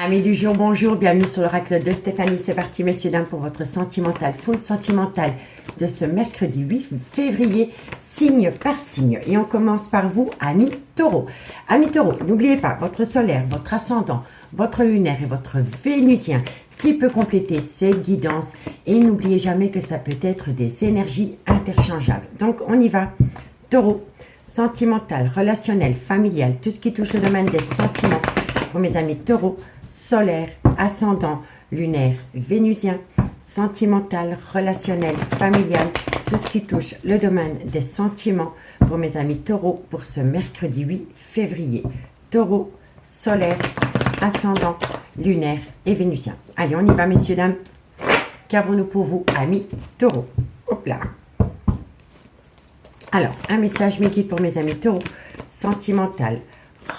Amis du jour, bonjour, bienvenue sur l'oracle de Stéphanie. C'est parti, messieurs, dames, pour votre sentimental, full sentimental de ce mercredi 8 février, signe par signe. Et on commence par vous, amis taureaux. Amis taureaux, n'oubliez pas votre solaire, votre ascendant, votre lunaire et votre vénusien qui peut compléter cette guidance. Et n'oubliez jamais que ça peut être des énergies interchangeables. Donc, on y va. Taureau, sentimental, relationnel, familial, tout ce qui touche le domaine des sentiments. Pour mes amis taureaux, solaire, ascendant, lunaire, vénusien, sentimental, relationnel, familial, tout ce qui touche le domaine des sentiments pour mes amis taureaux pour ce mercredi 8 février. Taureau, solaire, ascendant, lunaire et vénusien. Allez, on y va, messieurs, dames. Qu'avons-nous pour vous, amis taureaux? Hop là. Alors, un message mes guides pour mes amis taureaux, sentimental,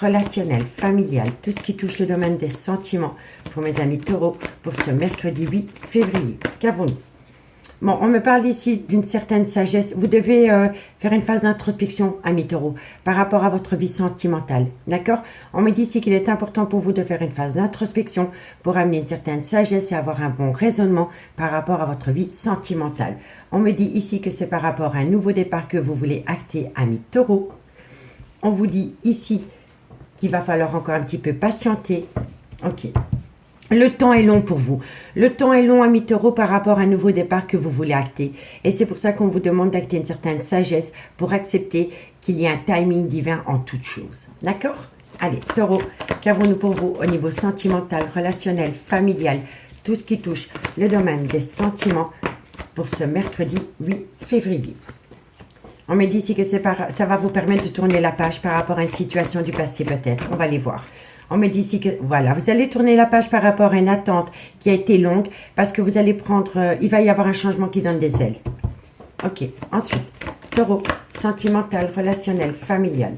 relationnel, familial, tout ce qui touche le domaine des sentiments pour mes amis taureaux pour ce mercredi 8 février. Qu'avons-nous? Bon, on me parle ici d'une certaine sagesse. Vous devez faire une phase d'introspection, amis taureaux, par rapport à votre vie sentimentale. D'accord? On me dit ici qu'il est important pour vous de faire une phase d'introspection pour amener une certaine sagesse et avoir un bon raisonnement par rapport à votre vie sentimentale. On me dit ici que c'est par rapport à un nouveau départ que vous voulez acter, amis taureaux. On vous dit ici qu'il va falloir encore un petit peu patienter. Ok. Le temps est long pour vous. Le temps est long, amis taureaux, par rapport à un nouveau départ que vous voulez acter. Et c'est pour ça qu'on vous demande d'acter une certaine sagesse pour accepter qu'il y a un timing divin en toute chose. D'accord? Allez, taureau, qu'avons-nous pour vous au niveau sentimental, relationnel, familial, tout ce qui touche le domaine des sentiments pour ce mercredi 8 février. On me dit ici que ça va vous permettre de tourner la page par rapport à une situation du passé peut-être. On va les voir. On me dit ici que, voilà, vous allez tourner la page par rapport à une attente qui a été longue parce que vous allez prendre, il va y avoir un changement qui donne des ailes. Ok, ensuite, taureau, sentimental, relationnel, familial.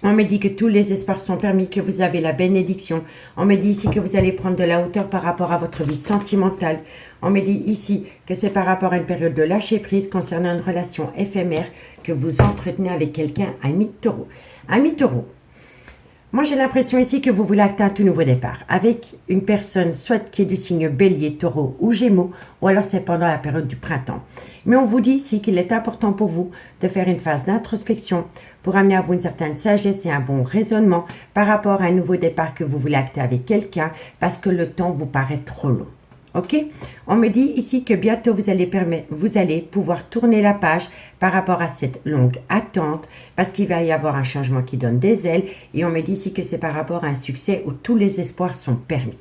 On me dit que tous les espoirs sont permis, que vous avez la bénédiction. On me dit ici que vous allez prendre de la hauteur par rapport à votre vie sentimentale. On me dit ici que c'est par rapport à une période de lâcher prise concernant une relation éphémère que vous entretenez avec quelqu'un, ami taureau. Ami taureau, moi j'ai l'impression ici que vous voulez acter un tout nouveau départ avec une personne soit qui est du signe bélier, taureau ou gémeaux, ou alors c'est pendant la période du printemps. Mais on vous dit ici qu'il est important pour vous de faire une phase d'introspection pour amener à vous une certaine sagesse et un bon raisonnement par rapport à un nouveau départ que vous voulez acter avec quelqu'un parce que le temps vous paraît trop long. Ok? On me dit ici que bientôt vous allez pouvoir tourner la page par rapport à cette longue attente parce qu'il va y avoir un changement qui donne des ailes et on me dit ici que c'est par rapport à un succès où tous les espoirs sont permis.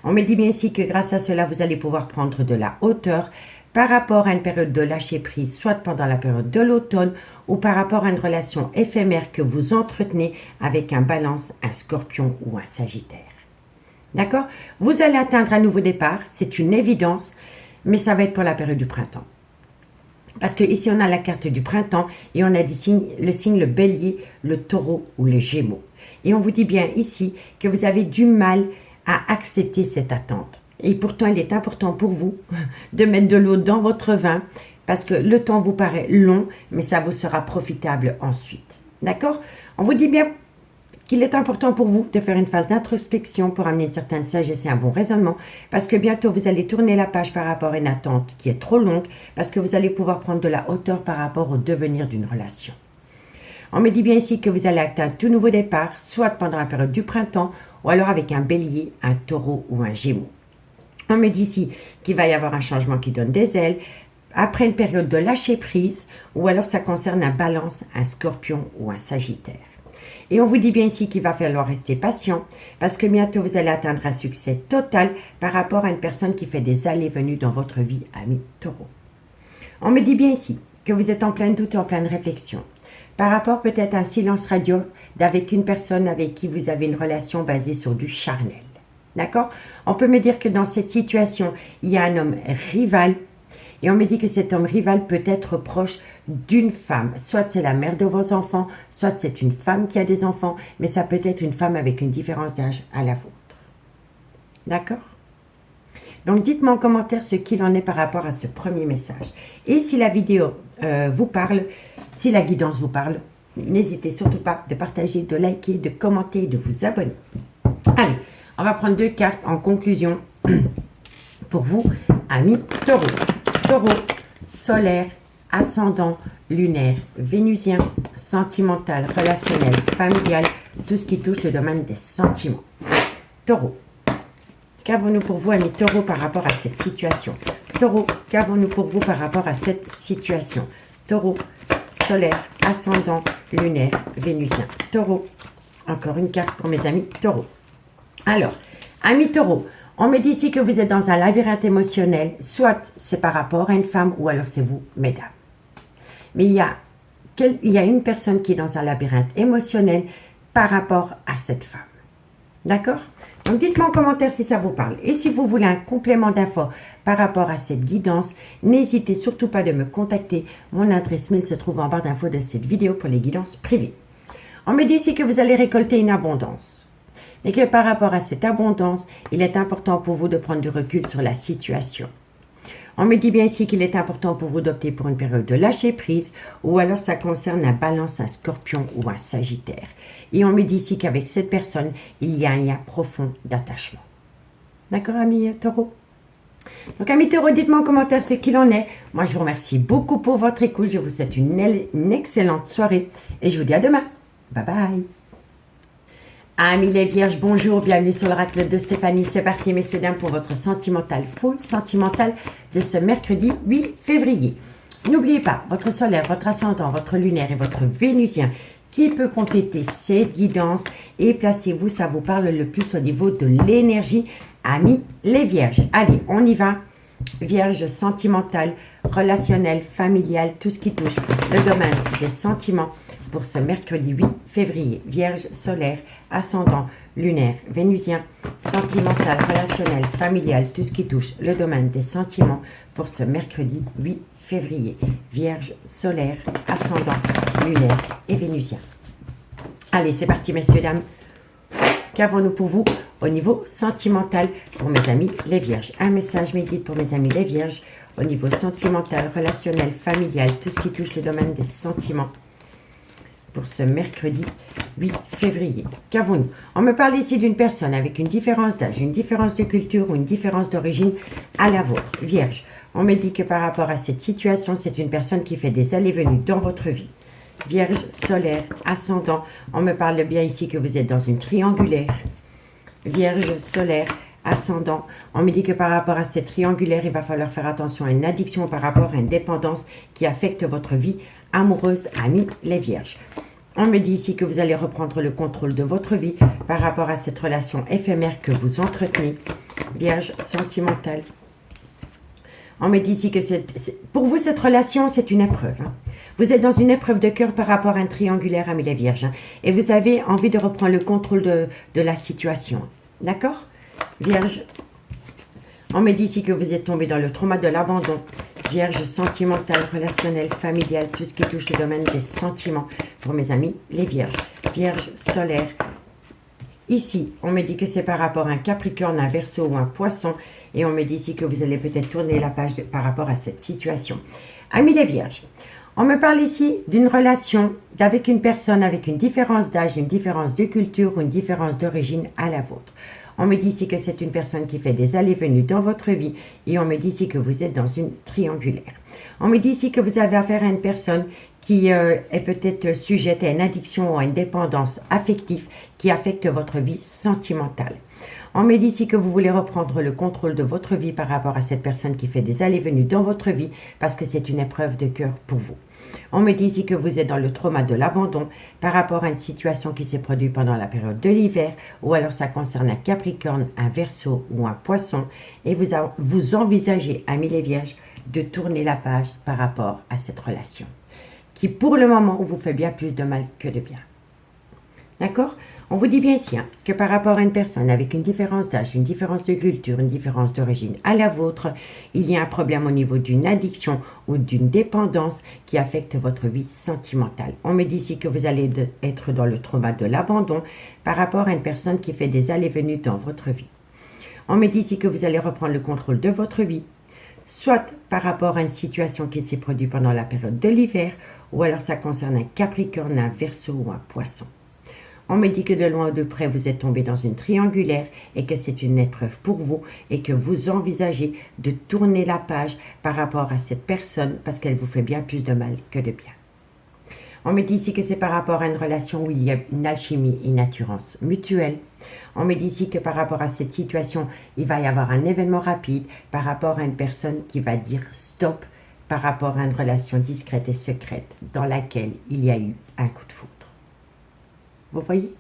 On me dit bien ici que grâce à cela vous allez pouvoir prendre de la hauteur par rapport à une période de lâcher prise, soit pendant la période de l'automne ou par rapport à une relation éphémère que vous entretenez avec un balance, un scorpion ou un sagittaire. D'accord? Vous allez atteindre un nouveau départ, c'est une évidence, mais ça va être pour la période du printemps. Parce que ici on a la carte du printemps et on a le signe le bélier, le taureau ou le gémeaux. Et on vous dit bien ici que vous avez du mal à accepter cette attente. Et pourtant, il est important pour vous de mettre de l'eau dans votre vin parce que le temps vous paraît long, mais ça vous sera profitable ensuite. D'accord? On vous dit bien qu'il est important pour vous de faire une phase d'introspection pour amener une certaine sagesse et un bon raisonnement parce que bientôt, vous allez tourner la page par rapport à une attente qui est trop longue parce que vous allez pouvoir prendre de la hauteur par rapport au devenir d'une relation. On me dit bien ici que vous allez acter un tout nouveau départ, soit pendant la période du printemps ou alors avec un bélier, un taureau ou un gémeaux. On me dit ici qu'il va y avoir un changement qui donne des ailes après une période de lâcher prise ou alors ça concerne un balance, un scorpion ou un sagittaire. Et on vous dit bien ici qu'il va falloir rester patient parce que bientôt vous allez atteindre un succès total par rapport à une personne qui fait des allées-venues dans votre vie, ami taureau. On me dit bien ici que vous êtes en plein doute et en pleine réflexion par rapport peut-être à un silence radio avec une personne avec qui vous avez une relation basée sur du charnel. D'accord? On peut me dire que dans cette situation, il y a un homme rival et on me dit que cet homme rival peut être proche d'une femme. Soit c'est la mère de vos enfants, soit c'est une femme qui a des enfants, mais ça peut être une femme avec une différence d'âge à la vôtre. D'accord? Donc dites-moi en commentaire ce qu'il en est par rapport à ce premier message. Et si la vidéo vous parle, si la guidance vous parle, n'hésitez surtout pas de partager, de liker, de commenter et de vous abonner. Allez, On va prendre 2 cartes en conclusion pour vous, amis taureaux. Taureau, solaire, ascendant, lunaire, vénusien, sentimental, relationnel, familial, tout ce qui touche le domaine des sentiments. Taureau, qu'avons-nous pour vous, amis taureaux, par rapport à cette situation? Taureau, qu'avons-nous pour vous par rapport à cette situation? Taureau, solaire, ascendant, lunaire, vénusien. Taureau, encore une carte pour mes amis taureaux. Alors, amis taureaux, on me dit ici que vous êtes dans un labyrinthe émotionnel, soit c'est par rapport à une femme ou alors c'est vous, mesdames. Mais il y a une personne qui est dans un labyrinthe émotionnel par rapport à cette femme. D'accord? Donc dites-moi en commentaire si ça vous parle. Et si vous voulez un complément d'infos par rapport à cette guidance, n'hésitez surtout pas de me contacter. Mon adresse mail se trouve en barre d'infos de cette vidéo pour les guidances privées. On me dit ici que vous allez récolter une abondance. Et que par rapport à cette abondance, il est important pour vous de prendre du recul sur la situation. On me dit bien ici qu'il est important pour vous d'opter pour une période de lâcher prise ou alors ça concerne un balance, un scorpion ou un sagittaire. Et on me dit ici qu'avec cette personne, il y a un lien profond d'attachement. D'accord, amis taureaux? Donc, amis taureaux, dites-moi en commentaire ce qu'il en est. Moi, je vous remercie beaucoup pour votre écoute. Je vous souhaite une excellente soirée et je vous dis à demain. Bye bye. Amis les vierges, bonjour, bienvenue sur l'oracle de Stéphanie. C'est parti, messieurs, dames, pour votre sentimental full sentimental de ce mercredi 8 février. N'oubliez pas, votre solaire, votre ascendant, votre lunaire et votre vénusien qui peut compléter cette guidance. Et placez-vous, ça vous parle le plus au niveau de l'énergie, amis les vierges. Allez, on y va. Vierge sentimentale, relationnelle, familiale, tout ce qui touche le domaine des sentiments pour ce mercredi 8 février. Vierge solaire, ascendant, lunaire, vénusien, sentimental, relationnel, familial, tout ce qui touche le domaine des sentiments pour ce mercredi 8 février. Vierge solaire, ascendant, lunaire et vénusien. Allez, c'est parti, messieurs, dames. Qu'avons-nous pour vous au niveau sentimental pour mes amis les vierges? Un message médite pour mes amis les vierges au niveau sentimental, relationnel, familial, tout ce qui touche le domaine des sentiments pour ce mercredi 8 février. Qu'avons-nous? On me parle ici d'une personne avec une différence d'âge, une différence de culture ou une différence d'origine à la vôtre. Vierge, on me dit que par rapport à cette situation, c'est une personne qui fait des allées-venues dans votre vie. Vierge, solaire, ascendant, on me parle bien ici que vous êtes dans une triangulaire. Vierge, solaire, ascendant, on me dit que par rapport à cette triangulaire, il va falloir faire attention à une addiction par rapport à une dépendance qui affecte votre vie amoureuse, amis les vierges. On me dit ici que vous allez reprendre le contrôle de votre vie par rapport à cette relation éphémère que vous entretenez. Vierge, sentimentale. On me dit ici que pour vous, cette relation, c'est une épreuve. Vous êtes dans une épreuve de cœur par rapport à un triangulaire, amis les vierges. Et vous avez envie de reprendre le contrôle de la situation. D'accord? Vierge, on me dit ici que vous êtes tombé dans le trauma de l'abandon. Vierge, sentimentale, relationnelle, familiale, tout ce qui touche le domaine des sentiments pour mes amis les vierges. Vierge, solaire. Ici, on me dit que c'est par rapport à un Capricorne, un Verseau ou un Poisson. Et on me dit ici que vous allez peut-être tourner la page par rapport à cette situation. Amis les vierges, on me parle ici d'une relation avec une personne avec une différence d'âge, une différence de culture ou une différence d'origine à la vôtre. On me dit ici que c'est une personne qui fait des allées-venues dans votre vie et on me dit ici que vous êtes dans une triangulaire. On me dit ici que vous avez affaire à une personne qui est peut-être sujette à une addiction ou à une dépendance affective qui affecte votre vie sentimentale. On me dit ici que vous voulez reprendre le contrôle de votre vie par rapport à cette personne qui fait des allées-venues dans votre vie parce que c'est une épreuve de cœur pour vous. On me dit ici que vous êtes dans le trauma de l'abandon par rapport à une situation qui s'est produite pendant la période de l'hiver ou alors ça concerne un Capricorne, un Verseau ou un Poisson et vous envisagez, amis les vierges, de tourner la page par rapport à cette relation qui pour le moment vous fait bien plus de mal que de bien. D'accord? On vous dit bien ici que par rapport à une personne avec une différence d'âge, une différence de culture, une différence d'origine à la vôtre, il y a un problème au niveau d'une addiction ou d'une dépendance qui affecte votre vie sentimentale. On me dit ici que vous allez être dans le trauma de l'abandon par rapport à une personne qui fait des allées-venues dans votre vie. On me dit ici que vous allez reprendre le contrôle de votre vie, soit par rapport à une situation qui s'est produite pendant la période de l'hiver ou alors ça concerne un Capricorne, un Verseau ou un Poisson. On me dit que de loin ou de près, vous êtes tombé dans une triangulaire et que c'est une épreuve pour vous et que vous envisagez de tourner la page par rapport à cette personne parce qu'elle vous fait bien plus de mal que de bien. On me dit ici que c'est par rapport à une relation où il y a une alchimie et une attirance mutuelle. On me dit ici que par rapport à cette situation, il va y avoir un événement rapide par rapport à une personne qui va dire stop par rapport à une relation discrète et secrète dans laquelle il y a eu un coup de foudre. Vous voyez?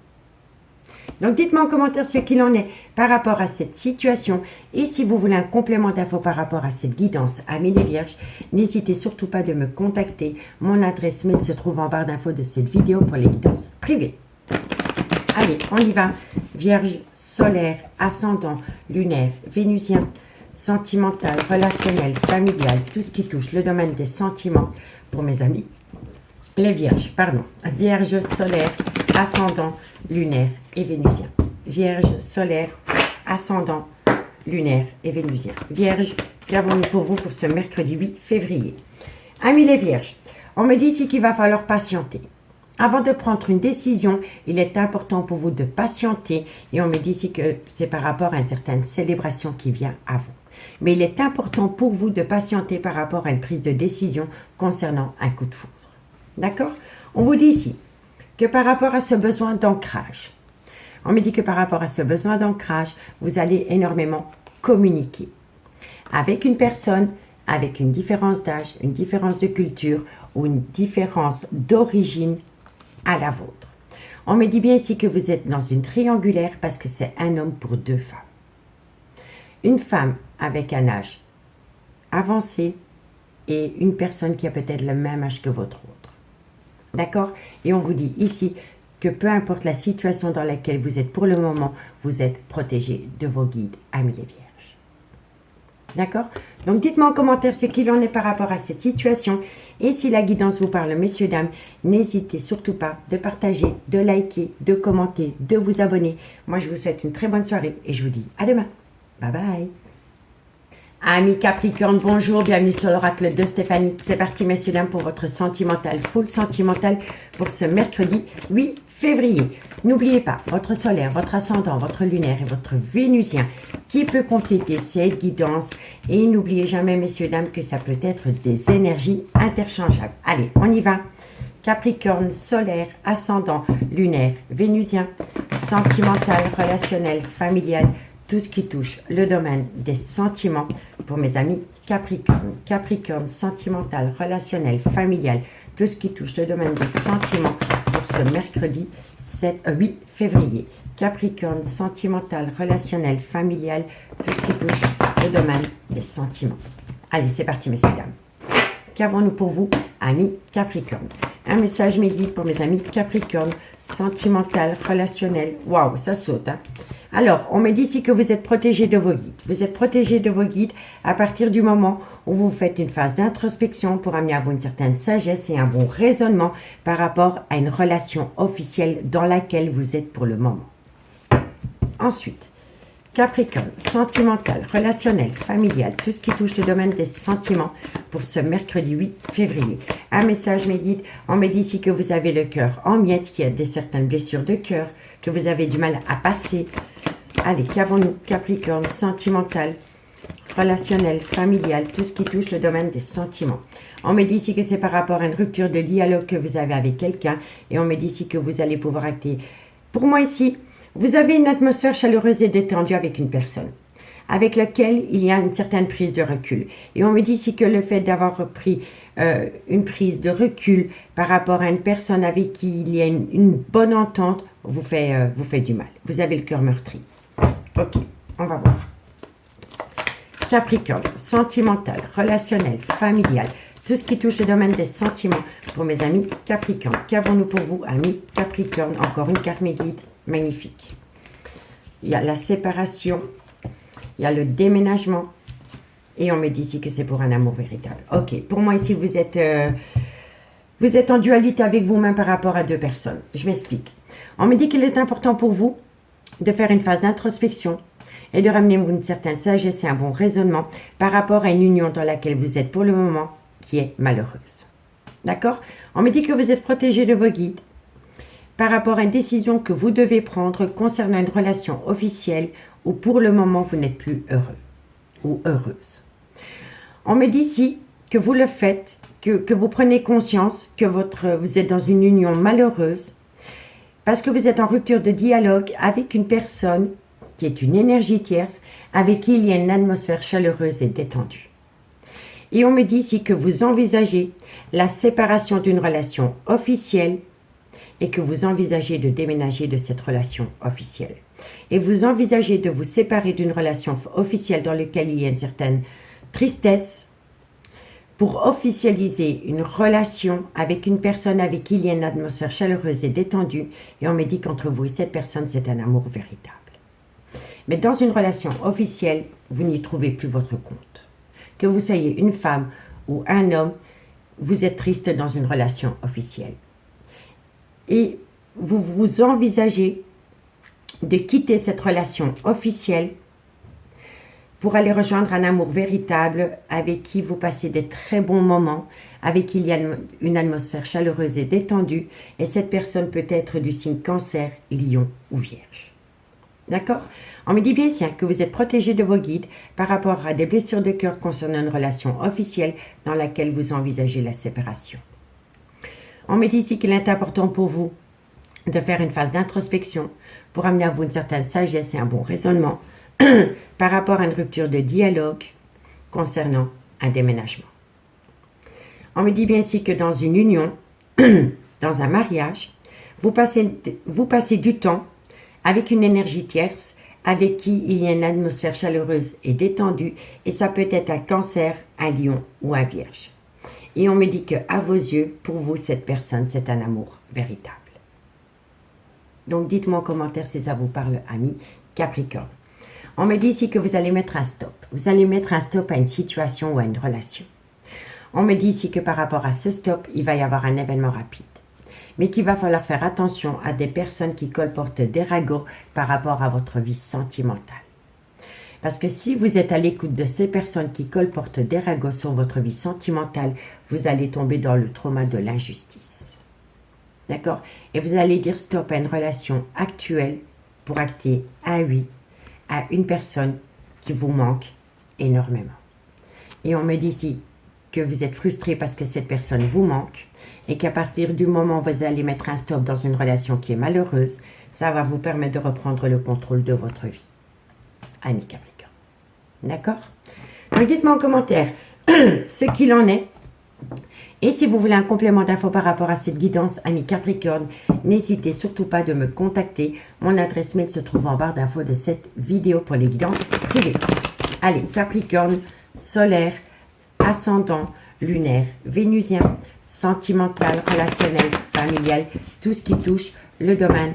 Donc dites-moi en commentaire ce qu'il en est par rapport à cette situation et si vous voulez un complément d'infos par rapport à cette guidance amis les vierges, n'hésitez surtout pas de me contacter. Mon adresse mail se trouve en barre d'infos de cette vidéo pour les guidances privées. Allez, on y va. Vierge, solaire, ascendant, lunaire, vénusien, sentimental, relationnel, familial, tout ce qui touche le domaine des sentiments pour mes amis. Les vierges, pardon. Vierge, solaire, ascendant, lunaire et vénusien. Vierge, solaire, ascendant, lunaire et vénusien. Vierge, qu'avons-nous pour vous pour ce mercredi 8 février? Amis les vierges, on me dit ici qu'il va falloir patienter. Avant de prendre une décision, il est important pour vous de patienter et on me dit ici que c'est par rapport à une certaine célébration qui vient avant. Mais il est important pour vous de patienter par rapport à une prise de décision concernant un coup de foudre. D'accord? On vous dit ici que par rapport à ce besoin d'ancrage, on me dit que par rapport à ce besoin d'ancrage, vous allez énormément communiquer avec une personne, avec une différence d'âge, une différence de culture ou une différence d'origine à la vôtre. On me dit bien ici que vous êtes dans une triangulaire parce que c'est un homme pour deux femmes. Une femme avec un âge avancé et une personne qui a peut-être le même âge que votre autre. D'accord? Et on vous dit ici que peu importe la situation dans laquelle vous êtes pour le moment, vous êtes protégé de vos guides, amis les vierges. D'accord? Donc dites-moi en commentaire ce qu'il en est par rapport à cette situation. Et si la guidance vous parle, messieurs, dames, n'hésitez surtout pas de partager, de liker, de commenter, de vous abonner. Moi, je vous souhaite une très bonne soirée et je vous dis à demain. Bye bye. Amis Capricorne, bonjour, bienvenue sur l'oracle de Stéphanie. C'est parti, messieurs, dames, pour votre sentimental, full sentimental pour ce mercredi 8 février. N'oubliez pas, votre solaire, votre ascendant, votre lunaire et votre vénusien qui peut compléter cette guidance. Et n'oubliez jamais, messieurs, dames, que ça peut être des énergies interchangeables. Allez, on y va. Capricorne, solaire, ascendant, lunaire, vénusien, sentimental, relationnel, familial, tout ce qui touche le domaine des sentiments pour mes amis Capricorne. Capricorne, sentimental, relationnel, familial, tout ce qui touche le domaine des sentiments pour ce mercredi 8 février. Capricorne, sentimental, relationnel, familial, tout ce qui touche le domaine des sentiments. Allez, c'est parti, messieurs, dames. Qu'avons-nous pour vous, amis Capricorne? Un message midi pour mes amis Capricorne, sentimental, relationnel. Waouh, ça saute, hein? Alors, on me dit ici que vous êtes protégé de vos guides. Vous êtes protégé de vos guides à partir du moment où vous faites une phase d'introspection pour amener à vous une certaine sagesse et un bon raisonnement par rapport à une relation officielle dans laquelle vous êtes pour le moment. Ensuite, Capricorne, sentimental, relationnel, familial, tout ce qui touche le domaine des sentiments pour ce mercredi 8 février. Un message mes guides, on me dit ici que vous avez le cœur en miettes, qu'il y a des certaines blessures de cœur, que vous avez du mal à passer. Allez, qu'avons-nous? Capricorne, sentimental, relationnel, familial, tout ce qui touche le domaine des sentiments. On me dit ici que c'est par rapport à une rupture de dialogue que vous avez avec quelqu'un et on me dit ici que vous allez pouvoir acter. Pour moi ici, vous avez une atmosphère chaleureuse et détendue avec une personne avec laquelle il y a une certaine prise de recul. Et on me dit ici que le fait d'avoir pris une prise de recul par rapport à une personne avec qui il y a une bonne entente vous fait du mal. Vous avez le cœur meurtri. Ok, on va voir. Capricorne, sentimental, relationnel, familial, tout ce qui touche le domaine des sentiments pour mes amis Capricorne. Qu'avons-nous pour vous, amis Capricorne? Encore une carte mes guides, magnifique. Il y a la séparation, il y a le déménagement et on me dit ici que c'est pour un amour véritable. Ok, pour moi ici vous êtes en dualité avec vous-même par rapport à deux personnes. Je m'explique. On me dit qu'il est important pour vous de faire une phase d'introspection et de ramener une certaine sagesse et un bon raisonnement par rapport à une union dans laquelle vous êtes pour le moment qui est malheureuse. D'accord? On me dit que vous êtes protégé de vos guides. par rapport à une décision que vous devez prendre concernant une relation officielle où pour le moment vous n'êtes plus heureux ou heureuse. On me dit ici que vous le faites, que vous prenez conscience que vous êtes dans une union malheureuse parce que vous êtes en rupture de dialogue avec une personne qui est une énergie tierce, avec qui il y a une atmosphère chaleureuse et détendue. Et on me dit ici que vous envisagez la séparation d'une relation officielle et que vous envisagez de déménager de cette relation officielle. Et vous envisagez de vous séparer d'une relation officielle dans laquelle il y a une certaine tristesse pour officialiser une relation avec une personne avec qui il y a une atmosphère chaleureuse et détendue. Et on me dit qu'entre vous et cette personne, c'est un amour véritable. Mais dans une relation officielle, vous n'y trouvez plus votre compte. Que vous soyez une femme ou un homme, vous êtes triste dans une relation officielle. Et vous vous envisagez de quitter cette relation officielle pour aller rejoindre un amour véritable avec qui vous passez des très bons moments, avec qui il y a une atmosphère chaleureuse et détendue, et cette personne peut être du signe Cancer, Lion ou Vierge. D'accord? On me dit bien ici que vous êtes protégé de vos guides par rapport à des blessures de cœur concernant une relation officielle dans laquelle vous envisagez la séparation. On me dit ici qu'il est important pour vous de faire une phase d'introspection pour amener à vous une certaine sagesse et un bon raisonnement par rapport à une rupture de dialogue concernant un déménagement. On me dit bien ici que dans une union, dans un mariage, vous passez du temps avec une énergie tierce, avec qui il y a une atmosphère chaleureuse et détendue, et ça peut être un Cancer, un Lion ou un Vierge. Et on me dit qu'à vos yeux, pour vous, cette personne, c'est un amour véritable. Donc dites-moi en commentaire si ça vous parle, amis Capricorne. On me dit ici que vous allez mettre un stop. Vous allez mettre un stop à une situation ou à une relation. On me dit ici que par rapport à ce stop, il va y avoir un événement rapide. Mais qu'il va falloir faire attention à des personnes qui colportent des ragots par rapport à votre vie sentimentale. Parce que si vous êtes à l'écoute de ces personnes qui colportent des ragots sur votre vie sentimentale, vous allez tomber dans le trauma de l'injustice. D'accord? Et vous allez dire stop à une relation actuelle pour acter un oui à une personne qui vous manque énormément. Et on me dit ici que vous êtes frustré parce que cette personne vous manque, et qu'à partir du moment où vous allez mettre un stop dans une relation qui est malheureuse, ça va vous permettre de reprendre le contrôle de votre vie. Amis Capricorne. D'accord? Donc dites-moi en commentaire ce qu'il en est. Et si vous voulez un complément d'infos par rapport à cette guidance, amis Capricorne, n'hésitez surtout pas de me contacter. Mon adresse mail se trouve en barre d'infos de cette vidéo pour les guidances privées. Allez, Capricorne, solaire, ascendant, lunaire, vénusien, sentimental, relationnel, familial, tout ce qui touche le domaine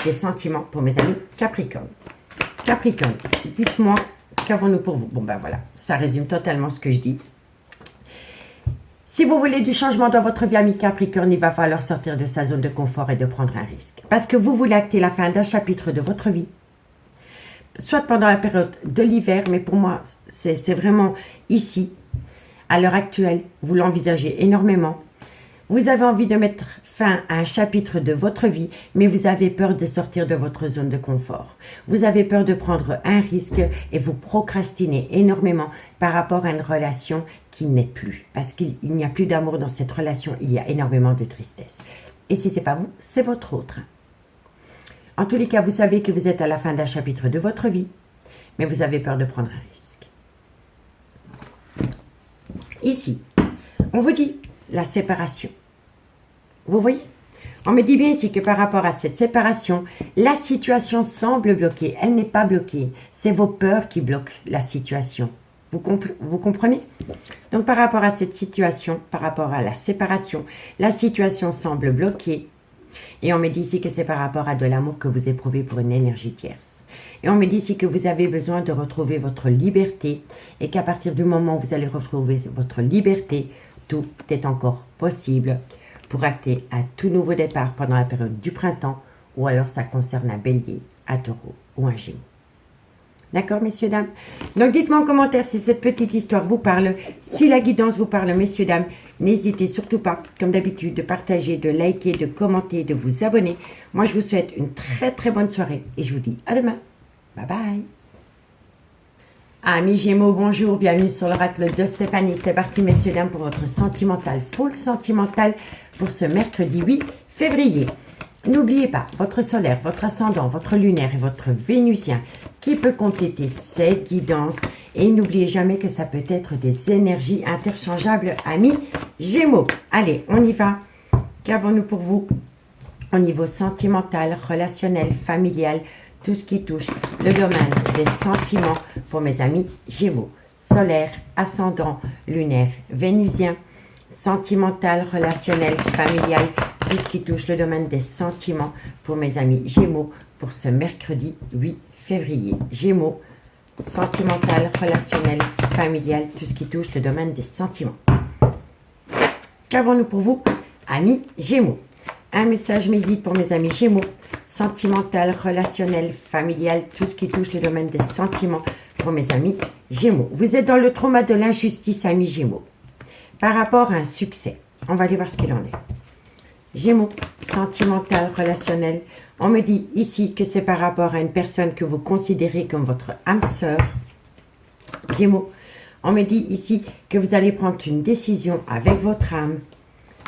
des sentiments pour mes amis Capricorne. Capricorne, dites-moi, qu'avons-nous pour vous? Bon ben voilà, ça résume totalement ce que je dis. Si vous voulez du changement dans votre vie, ami Capricorne, il va falloir sortir de sa zone de confort et de prendre un risque. Parce que vous voulez acter la fin d'un chapitre de votre vie, soit pendant la période de l'hiver, mais pour moi, c'est vraiment ici. À l'heure actuelle, vous l'envisagez énormément. Vous avez envie de mettre fin à un chapitre de votre vie, mais vous avez peur de sortir de votre zone de confort. Vous avez peur de prendre un risque et vous procrastinez énormément par rapport à une relation qui n'est plus. Parce qu'il n'y a plus d'amour dans cette relation, il y a énormément de tristesse. Et si ce n'est pas vous, c'est votre autre. En tous les cas, vous savez que vous êtes à la fin d'un chapitre de votre vie, mais vous avez peur de prendre un risque. Ici, on vous dit la séparation. Vous voyez? On me dit bien ici que par rapport à cette séparation, la situation semble bloquée. Elle n'est pas bloquée. C'est vos peurs qui bloquent la situation. Vous comprenez? Donc par rapport à cette situation, par rapport à la séparation, la situation semble bloquée. Et on me dit ici que c'est par rapport à de l'amour que vous éprouvez pour une énergie tierce. Et on me dit ici que vous avez besoin de retrouver votre liberté et qu'à partir du moment où vous allez retrouver votre liberté, tout est encore possible pour acter un tout nouveau départ pendant la période du printemps ou alors ça concerne un bélier, un taureau ou un gémeaux. D'accord, messieurs, dames? Donc, dites-moi en commentaire si cette petite histoire vous parle, si la guidance vous parle, messieurs, dames. N'hésitez surtout pas, comme d'habitude, de partager, de liker, de commenter, de vous abonner. Moi, je vous souhaite une très, très bonne soirée et je vous dis à demain. Bye bye. Amis Gémeaux, bonjour, bienvenue sur l'oracle de Stéphanie. C'est parti, messieurs, dames, pour votre sentimental, full sentimental pour ce mercredi 8 février. N'oubliez pas, votre solaire, votre ascendant, votre lunaire et votre vénusien qui peut compléter cette guidance. Et n'oubliez jamais que ça peut être des énergies interchangeables, amis Gémeaux. Allez, on y va. Qu'avons-nous pour vous au niveau sentimental, relationnel, familial, tout ce qui touche le domaine des sentiments pour mes amis Gémeaux. Solaire, ascendant, lunaire, vénusien, sentimental, relationnel, familial, tout ce qui touche le domaine des sentiments pour mes amis Gémeaux pour ce mercredi 8 février. Gémeaux, sentimental, relationnel, familial, tout ce qui touche le domaine des sentiments. Qu'avons-nous pour vous, amis Gémeaux? Un message médite pour mes amis Gémeaux, sentimental, relationnel, familial, tout ce qui touche le domaine des sentiments pour mes amis Gémeaux. Vous êtes dans le trauma de l'injustice, amis Gémeaux, par rapport à un succès. On va aller voir ce qu'il en est. Gémeaux, sentimental, relationnel. On me dit ici que c'est par rapport à une personne que vous considérez comme votre âme sœur. Gémeaux, on me dit ici que vous allez prendre une décision avec votre âme.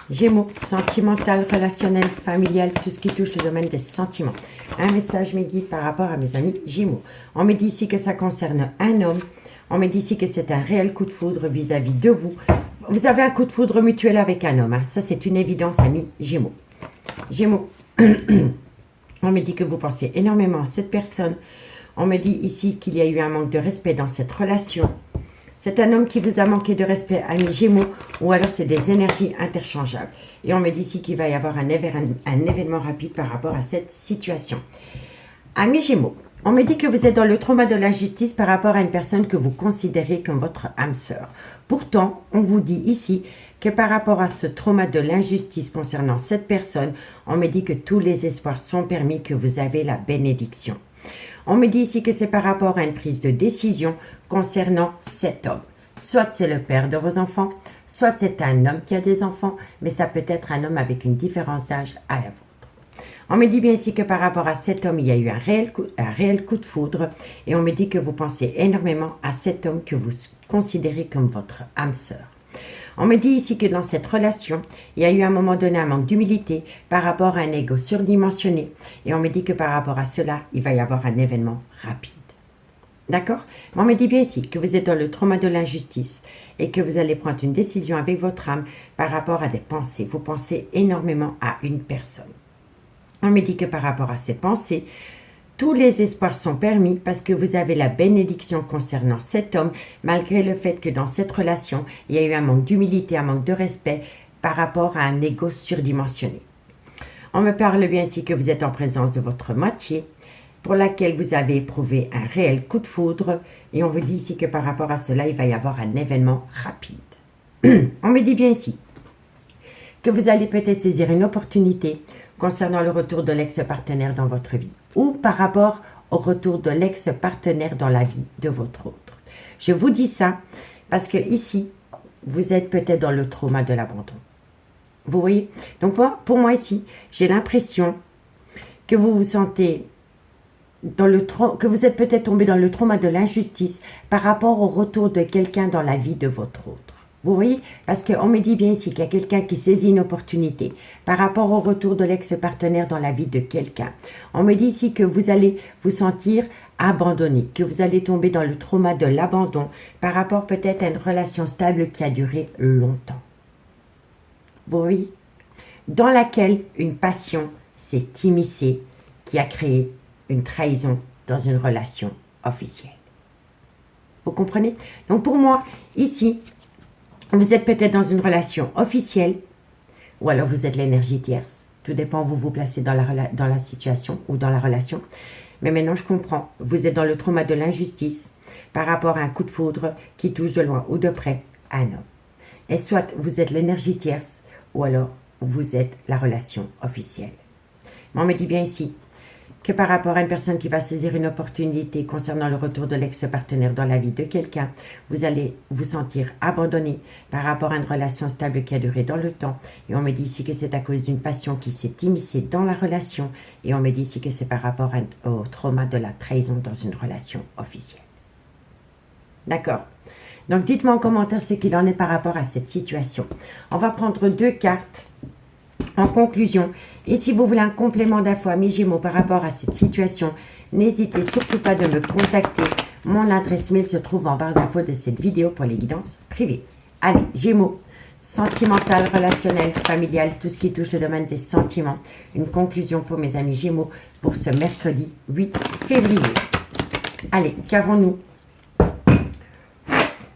Gémeaux, sentimental, relationnel, familial, tout ce qui touche le domaine des sentiments. Un message me guide par rapport à mes amis Gémeaux. On me dit ici que ça concerne un homme. On me dit ici que c'est un réel coup de foudre vis-à-vis de vous. Vous avez un coup de foudre mutuel avec un homme. Hein. Ça, c'est une évidence, amis Gémeaux. Gémeaux, on me dit que vous pensez énormément à cette personne. On me dit ici qu'il y a eu un manque de respect dans cette relation. C'est un homme qui vous a manqué de respect, amis Gémeaux, ou alors c'est des énergies interchangeables. Et on me dit ici qu'il va y avoir un événement rapide par rapport à cette situation. Amis Gémeaux, on me dit que vous êtes dans le trauma de l'injustice par rapport à une personne que vous considérez comme votre âme sœur. Pourtant, on vous dit ici que par rapport à ce trauma de l'injustice concernant cette personne, on me dit que tous les espoirs sont permis, que vous avez la bénédiction. On me dit ici que c'est par rapport à une prise de décision concernant cet homme. Soit c'est le père de vos enfants, soit c'est un homme qui a des enfants, mais ça peut être un homme avec une différence d'âge à la vôtre. On me dit bien ici que par rapport à cet homme, il y a eu un réel coup de foudre et on me dit que vous pensez énormément à cet homme que vous considérez comme votre âme sœur. On me dit ici que dans cette relation, il y a eu à un moment donné un manque d'humilité par rapport à un ego surdimensionné. Et on me dit que par rapport à cela, il va y avoir un événement rapide. D'accord? Mais on me dit bien ici que vous êtes dans le trauma de l'injustice et que vous allez prendre une décision avec votre âme par rapport à des pensées. Vous pensez énormément à une personne. On me dit que par rapport à ces pensées, tous les espoirs sont permis parce que vous avez la bénédiction concernant cet homme, malgré le fait que dans cette relation, il y a eu un manque d'humilité, un manque de respect par rapport à un ego surdimensionné. On me parle bien ici que vous êtes en présence de votre moitié, pour laquelle vous avez éprouvé un réel coup de foudre, et on vous dit ici que par rapport à cela, il va y avoir un événement rapide. On me dit bien ici que vous allez peut-être saisir une opportunité concernant le retour de l'ex-partenaire dans votre vie ou par rapport au retour de l'ex-partenaire dans la vie de votre autre. Je vous dis ça parce que ici, vous êtes peut-être dans le trauma de l'abandon. Vous voyez? Donc pour moi ici, j'ai l'impression que vous vous sentez que vous êtes peut-être tombé dans le trauma de l'injustice par rapport au retour de quelqu'un dans la vie de votre autre. Vous voyez? Parce qu'on me dit bien ici qu'il y a quelqu'un qui saisit une opportunité par rapport au retour de l'ex-partenaire dans la vie de quelqu'un. On me dit ici que vous allez vous sentir abandonné, que vous allez tomber dans le trauma de l'abandon par rapport peut-être à une relation stable qui a duré longtemps. Vous voyez? Dans laquelle une passion s'est immiscée qui a créé une trahison dans une relation officielle. Vous comprenez? Donc pour moi, ici, vous êtes peut-être dans une relation officielle ou alors vous êtes l'énergie tierce. Tout dépend où vous vous placez dans la situation ou dans la relation. Mais maintenant, je comprends. Vous êtes dans le trauma de l'injustice par rapport à un coup de foudre qui touche de loin ou de près un homme. Et soit vous êtes l'énergie tierce ou alors vous êtes la relation officielle. Mais on me dit bien ici que par rapport à une personne qui va saisir une opportunité concernant le retour de l'ex-partenaire dans la vie de quelqu'un, vous allez vous sentir abandonné par rapport à une relation stable qui a duré dans le temps. Et on me dit ici que c'est à cause d'une passion qui s'est immiscée dans la relation. Et on me dit ici que c'est par rapport au trauma de la trahison dans une relation officielle. D'accord? Donc, dites-moi en commentaire ce qu'il en est par rapport à cette situation. On va prendre 2 cartes en conclusion. Et si vous voulez un complément d'infos, amis Gémeaux, par rapport à cette situation, n'hésitez surtout pas de me contacter. Mon adresse mail se trouve en barre d'infos de cette vidéo pour les guidances privées. Allez, Gémeaux, sentimental, relationnel, familial, tout ce qui touche le domaine des sentiments. Une conclusion pour mes amis Gémeaux pour ce mercredi 8 février. Allez, qu'avons-nous?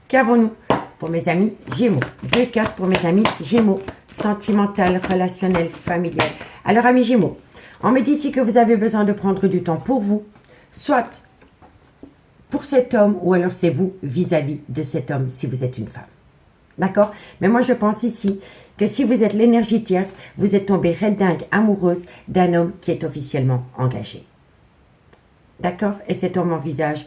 Qu'avons-nous pour mes amis Gémeaux? 2 cartes pour mes amis Gémeaux. Sentimental, relationnel, familial. Alors, amis Gémeaux, on me dit ici que vous avez besoin de prendre du temps pour vous, soit pour cet homme, ou alors c'est vous vis-à-vis de cet homme si vous êtes une femme. D'accord? Mais moi, je pense ici que si vous êtes l'énergie tierce, vous êtes tombée red dingue amoureuse d'un homme qui est officiellement engagé. D'accord? Et cet homme envisage...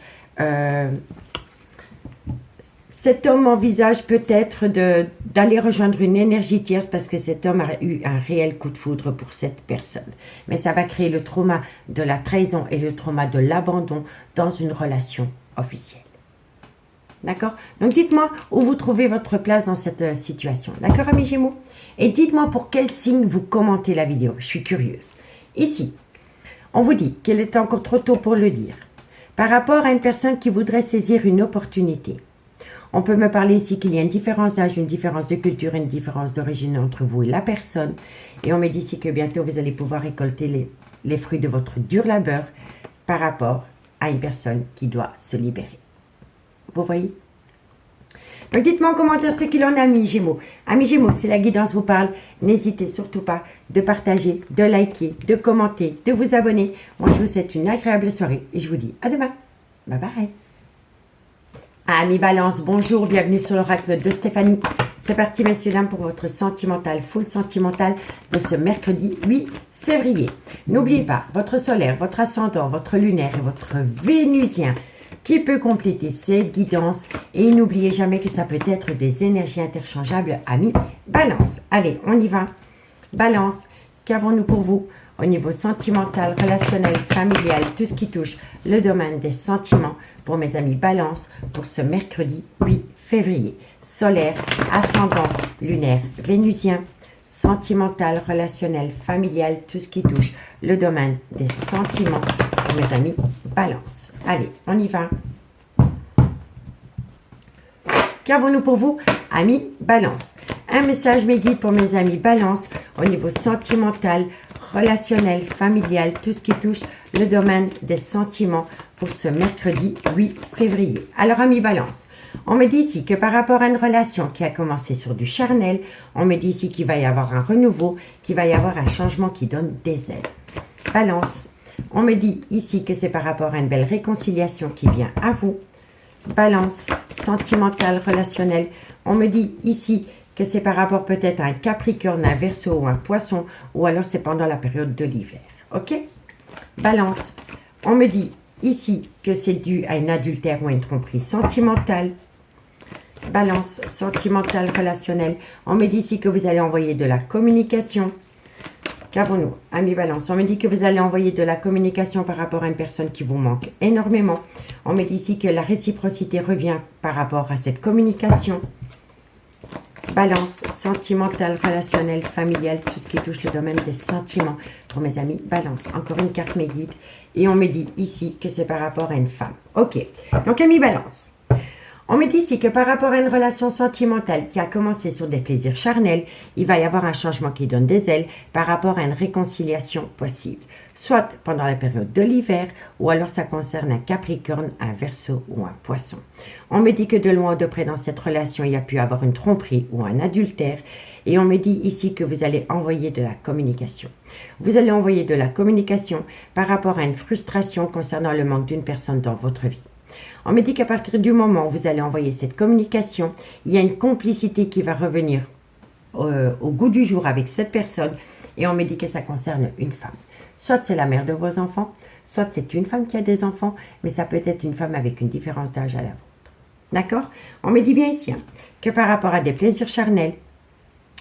Cet homme envisage peut-être d'aller rejoindre une énergie tierce parce que cet homme a eu un réel coup de foudre pour cette personne. Mais ça va créer le trauma de la trahison et le trauma de l'abandon dans une relation officielle. D'accord? Donc dites-moi où vous trouvez votre place dans cette situation. D'accord, amis Gémeaux? Et dites-moi pour quel signe vous commentez la vidéo. Je suis curieuse. Ici, on vous dit qu'il est encore trop tôt pour le dire. Par rapport à une personne qui voudrait saisir une opportunité. On peut me parler ici qu'il y a une différence d'âge, une différence de culture, une différence d'origine entre vous et la personne. Et on me dit ici que bientôt vous allez pouvoir récolter les fruits de votre dur labeur par rapport à une personne qui doit se libérer. Vous voyez? Donc dites-moi en commentaire ce qu'il en est, amis Gémeaux. Amis Gémeaux, si la guidance vous parle, n'hésitez surtout pas de partager, de liker, de commenter, de vous abonner. Moi, je vous souhaite une agréable soirée et je vous dis à demain. Bye bye. Amis Balance, bonjour, bienvenue sur l'oracle de Stéphanie. C'est parti, messieurs, dames, pour votre sentimental, full sentimental de ce mercredi 8 février. N'oubliez pas, votre solaire, votre ascendant, votre lunaire et votre vénusien qui peut compléter cette guidance. Et n'oubliez jamais que ça peut être des énergies interchangeables, amis Balance. Allez, on y va. Balance, qu'avons-nous pour vous au niveau sentimental, relationnel, familial, tout ce qui touche le domaine des sentiments pour mes amis Balance pour ce mercredi 8 février. Solaire, ascendant, lunaire, vénusien, sentimental, relationnel, familial, tout ce qui touche le domaine des sentiments pour mes amis Balance. Allez, on y va. Qu'avons-nous pour vous, amis Balance? Un message mes guides pour mes amis Balance au niveau sentimental, relationnel, familial, tout ce qui touche le domaine des sentiments pour ce mercredi 8 février. Alors, amis Balance, on me dit ici que par rapport à une relation qui a commencé sur du charnel, on me dit ici qu'il va y avoir un renouveau, qu'il va y avoir un changement qui donne des ailes. Balance, on me dit ici que c'est par rapport à une belle réconciliation qui vient à vous. Balance, sentimental, relationnel, on me dit ici que c'est par rapport peut-être à un Capricorne, un Verseau ou un Poisson, ou alors c'est pendant la période de l'hiver. Ok? Balance, on me dit ici que c'est dû à une adultère ou à une tromperie sentimentale. Balance, sentimentale, relationnelle. On me dit ici que vous allez envoyer de la communication. Qu'avons-nous, amis Balance? On me dit que vous allez envoyer de la communication par rapport à une personne qui vous manque énormément. On me dit ici que la réciprocité revient par rapport à cette communication. Balance, sentimental, relationnel, familial, tout ce qui touche le domaine des sentiments pour mes amis Balance. Encore une carte mes guides. Et on me dit ici que c'est par rapport à une femme. Ok, donc amis Balance. On me dit ici que par rapport à une relation sentimentale qui a commencé sur des plaisirs charnels, il va y avoir un changement qui donne des ailes par rapport à une réconciliation possible. Soit pendant la période de l'hiver, ou alors ça concerne un Capricorne, un Verseau ou un Poisson. On me dit que de loin ou de près dans cette relation, il y a pu avoir une tromperie ou un adultère. Et on me dit ici que vous allez envoyer de la communication. Vous allez envoyer de la communication par rapport à une frustration concernant le manque d'une personne dans votre vie. On me dit qu'à partir du moment où vous allez envoyer cette communication, il y a une complicité qui va revenir au goût du jour avec cette personne. Et on me dit que ça concerne une femme. Soit c'est la mère de vos enfants, Soit c'est une femme qui a des enfants, mais ça peut être une femme avec une différence d'âge à la vôtre. D'accord? On me dit bien ici hein, que par rapport à des plaisirs charnels,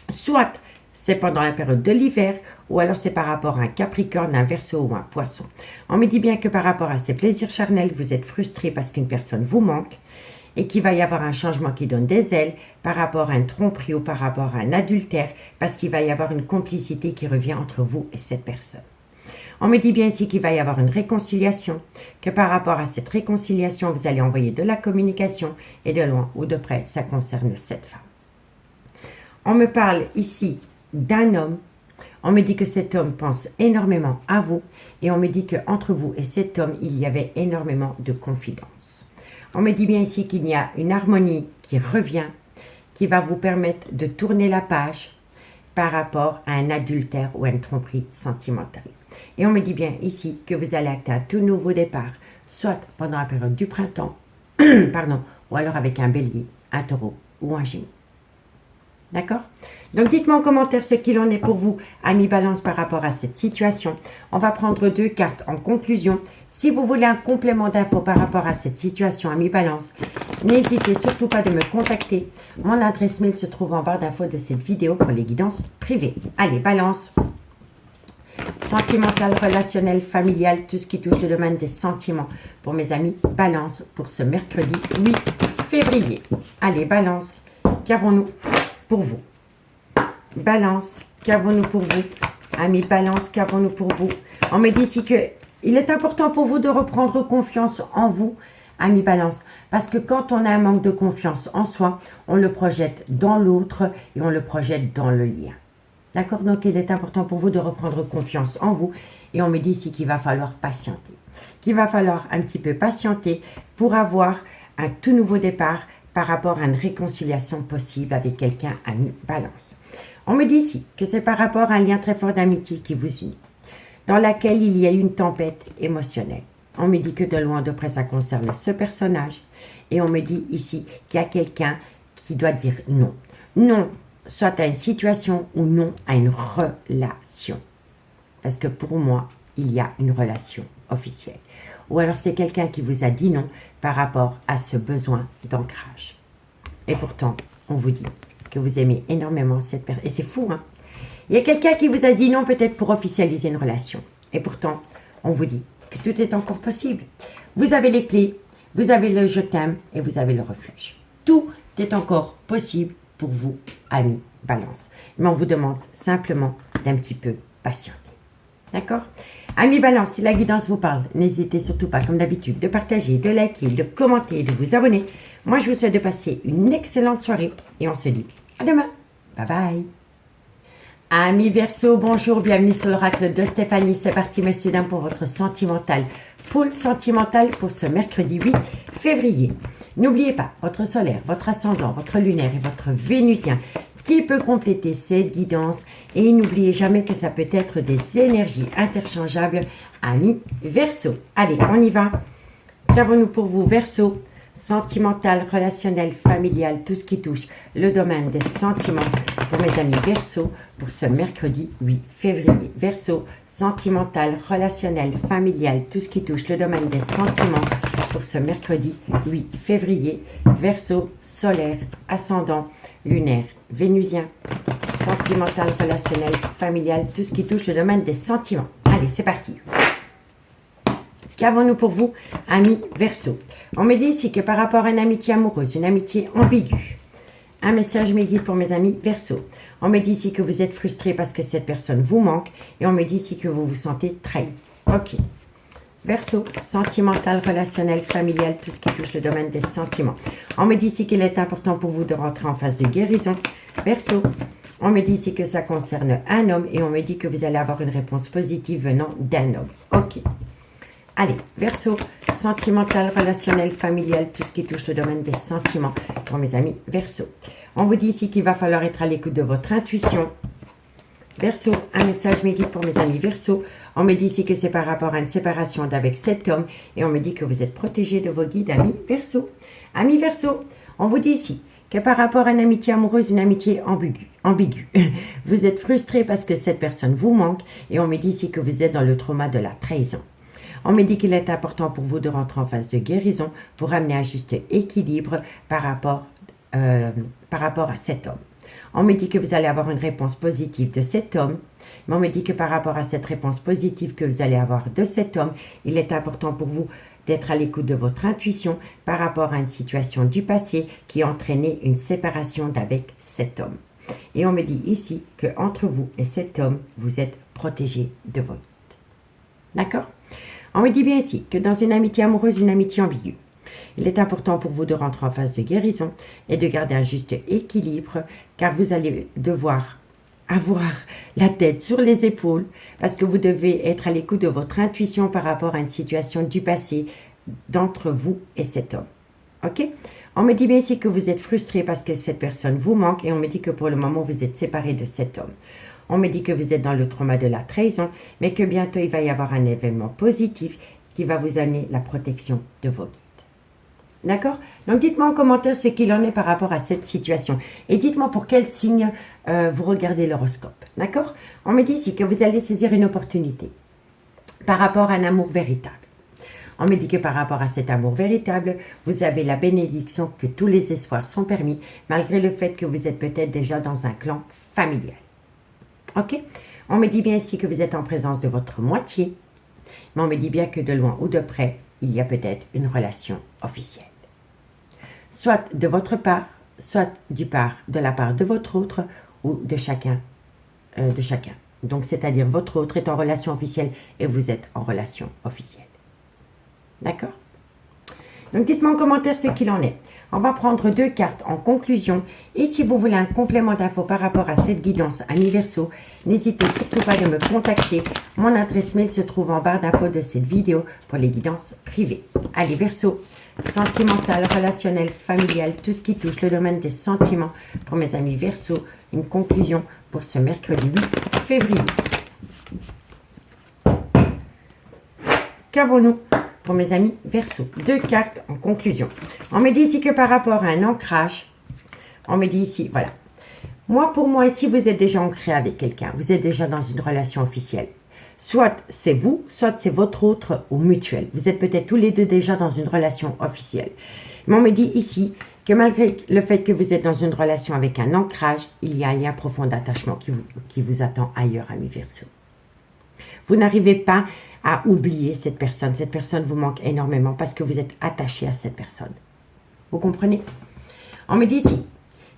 soit c'est pendant la période de l'hiver, ou alors c'est par rapport à un Capricorne, un Verseau ou un Poisson. On me dit bien que par rapport à ces plaisirs charnels, vous êtes frustré parce qu'une personne vous manque, et qu'il va y avoir un changement qui donne des ailes par rapport à une tromperie ou par rapport à un adultère, parce qu'il va y avoir une complicité qui revient entre vous et cette personne. On me dit bien ici qu'il va y avoir une réconciliation, que par rapport à cette réconciliation, vous allez envoyer de la communication, et de loin ou de près, ça concerne cette femme. On me parle ici d'un homme. On me dit que cet homme pense énormément à vous, et on me dit qu'entre vous et cet homme, il y avait énormément de confidence. On me dit bien ici qu'il y a une harmonie qui revient, qui va vous permettre de tourner la page par rapport à un adultère ou à une tromperie sentimentale. Et on me dit bien ici que vous allez acter un tout nouveau départ, soit pendant la période du printemps, pardon, ou alors avec un bélier, un taureau ou un gémeau. D'accord? Donc dites-moi en commentaire ce qu'il en est pour vous, amis Balance, par rapport à cette situation. On va prendre 2 cartes en conclusion. Si vous voulez un complément d'infos par rapport à cette situation, amis Balance, n'hésitez surtout pas de me contacter. Mon adresse mail se trouve en barre d'infos de cette vidéo pour les guidances privées. Allez, Balance, sentimental, relationnel, familial, tout ce qui touche le domaine des sentiments pour mes amis Balance pour ce mercredi 8 février. Allez, Balance, qu'avons-nous pour vous? Balance, qu'avons-nous pour vous? Amis Balance, qu'avons-nous pour vous? On me dit ici qu'il est important pour vous de reprendre confiance en vous, amis Balance, parce que quand on a un manque de confiance en soi, on le projette dans l'autre et on le projette dans le lien. D'accord? Donc, il est important pour vous de reprendre confiance en vous, et on me dit ici qu'il va falloir patienter, qu'il va falloir un petit peu patienter pour avoir un tout nouveau départ par rapport à une réconciliation possible avec quelqu'un, ami Balance. On me dit ici que c'est par rapport à un lien très fort d'amitié qui vous unit, dans laquelle il y a eu une tempête émotionnelle. On me dit que de loin de près, ça concerne ce personnage. Et on me dit ici qu'il y a quelqu'un qui doit dire non. Non, soit à une situation ou non à une relation. Parce que pour moi, il y a une relation officielle. Ou alors c'est quelqu'un qui vous a dit non par rapport à ce besoin d'ancrage. Et pourtant, on vous dit que vous aimez énormément cette personne. Et c'est fou, hein? Il y a quelqu'un qui vous a dit non peut-être pour officialiser une relation. Et pourtant, on vous dit que tout est encore possible. Vous avez les clés, vous avez le je t'aime et vous avez le refuge. Tout est encore possible pour vous, amis Balance. Mais on vous demande simplement d'un petit peu patienter. D'accord? Amis Balance, si la guidance vous parle, n'hésitez surtout pas, comme d'habitude, de partager, de liker, de commenter et de vous abonner. Moi, je vous souhaite de passer une excellente soirée et on se dit à demain. Bye bye. Amis Verseau, bonjour, bienvenue sur l'oracle de Stéphanie. C'est parti, messieurs, dames, pour votre sentimental. Full sentimental pour ce mercredi 8 février. N'oubliez pas votre solaire, votre ascendant, votre lunaire et votre vénusien qui peut compléter cette guidance. Et n'oubliez jamais que ça peut être des énergies interchangeables, amis Verseau. Allez, on y va. Qu'avons-nous pour vous, Verseau? Sentimental, relationnel, familial, tout ce qui touche le domaine des sentiments pour mes amis Verseau pour ce mercredi 8 février. Verseau, sentimental, relationnel, familial, tout ce qui touche le domaine des sentiments pour ce mercredi 8 février. Verseau, solaire, ascendant, lunaire, vénusien, sentimental, relationnel, familial, tout ce qui touche le domaine des sentiments. Allez, c'est parti. Qu'avons-nous pour vous, amis Verseau? On me dit ici que par rapport à une amitié amoureuse, une amitié ambiguë, un message me guide pour mes amis Verseau. On me dit ici que vous êtes frustré parce que cette personne vous manque. Et on me dit ici que vous vous sentez trahi. Ok. Verseau, sentimental, relationnel, familial, tout ce qui touche le domaine des sentiments. On me dit ici qu'il est important pour vous de rentrer en phase de guérison. Verseau, on me dit ici que ça concerne un homme. Et on me dit que vous allez avoir une réponse positive venant d'un homme. Ok. Allez, Verseau, sentimental, relationnel, familial, tout ce qui touche le domaine des sentiments pour mes amis Verseau. On vous dit ici qu'il va falloir être à l'écoute de votre intuition. Verseau, un message me guide pour mes amis Verseau. On me dit ici que c'est par rapport à une séparation d'avec cet homme et on me dit que vous êtes protégé de vos guides, amis Verseau. Amis Verseau, on vous dit ici que par rapport à une amitié amoureuse, une amitié ambiguë, vous êtes frustré parce que cette personne vous manque et on me dit ici que vous êtes dans le trauma de la trahison. On me dit qu'il est important pour vous de rentrer en phase de guérison pour amener un juste équilibre par rapport à cet homme. On me dit que vous allez avoir une réponse positive de cet homme, mais on me dit que par rapport à cette réponse positive que vous allez avoir de cet homme, il est important pour vous d'être à l'écoute de votre intuition par rapport à une situation du passé qui a entraîné une séparation d'avec cet homme. Et on me dit ici qu'entre vous et cet homme, vous êtes protégé de vos guides. D'accord? On me dit bien ici que dans une amitié amoureuse, une amitié ambiguë, il est important pour vous de rentrer en phase de guérison et de garder un juste équilibre car vous allez devoir avoir la tête sur les épaules parce que vous devez être à l'écoute de votre intuition par rapport à une situation du passé d'entre vous et cet homme. Ok? On me dit bien ici que vous êtes frustré parce que cette personne vous manque et on me dit que pour le moment vous êtes séparé de cet homme. On me dit que vous êtes dans le trauma de la trahison mais que bientôt il va y avoir un événement positif qui va vous amener la protection de vos guides. D'accord? Donc, dites-moi en commentaire ce qu'il en est par rapport à cette situation. Et dites-moi pour quel signe vous regardez l'horoscope. D'accord? On me dit ici que vous allez saisir une opportunité par rapport à un amour véritable. On me dit que par rapport à cet amour véritable, vous avez la bénédiction que tous les espoirs sont permis, malgré le fait que vous êtes peut-être déjà dans un clan familial. Ok? On me dit bien ici que vous êtes en présence de votre moitié, mais on me dit bien que de loin ou de près, il y a peut-être une relation officielle. Soit de votre part, soit de la part de votre autre ou de chacun. Donc, c'est-à-dire votre autre est en relation officielle et vous êtes en relation officielle. D'accord? Donc, dites-moi en commentaire ce qu'il en est. On va prendre 2 cartes en conclusion. Et si vous voulez un complément d'infos par rapport à cette guidance Amis Verseau, n'hésitez surtout pas de me contacter. Mon adresse mail se trouve en barre d'infos de cette vidéo pour les guidances privées. Allez Verseau, sentimental, relationnel, familial, tout ce qui touche le domaine des sentiments pour mes amis Verseau. Une conclusion pour ce mercredi 8 février. Qu'avons-nous pour mes amis Verseau? 2 cartes en conclusion. On me dit ici que par rapport à un ancrage, on me dit ici, voilà. Pour moi, ici, vous êtes déjà ancré avec quelqu'un. Vous êtes déjà dans une relation officielle. Soit c'est vous, soit c'est votre autre ou mutuel. Vous êtes peut-être tous les deux déjà dans une relation officielle. Mais on me dit ici que malgré le fait que vous êtes dans une relation avec un ancrage, il y a un lien profond d'attachement qui vous attend ailleurs, amis Verseau. Vous n'arrivez pas à oublier cette personne. Cette personne vous manque énormément parce que vous êtes attaché à cette personne. Vous comprenez? On me dit ici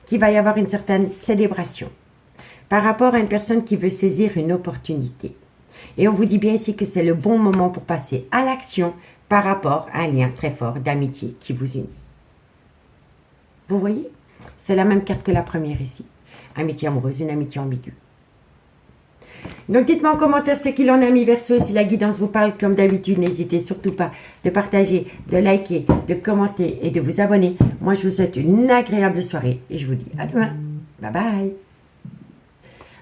qu'il va y avoir une certaine célébration par rapport à une personne qui veut saisir une opportunité. Et on vous dit bien ici que c'est le bon moment pour passer à l'action par rapport à un lien très fort d'amitié qui vous unit. Vous voyez? C'est la même carte que la première ici. Amitié amoureuse, une amitié ambiguë. Donc, dites-moi en commentaire ce qu'il en est, amis Verseau. Si la guidance vous parle, comme d'habitude, n'hésitez surtout pas de partager, de liker, de commenter et de vous abonner. Moi, je vous souhaite une agréable soirée et je vous dis à demain. Bye bye.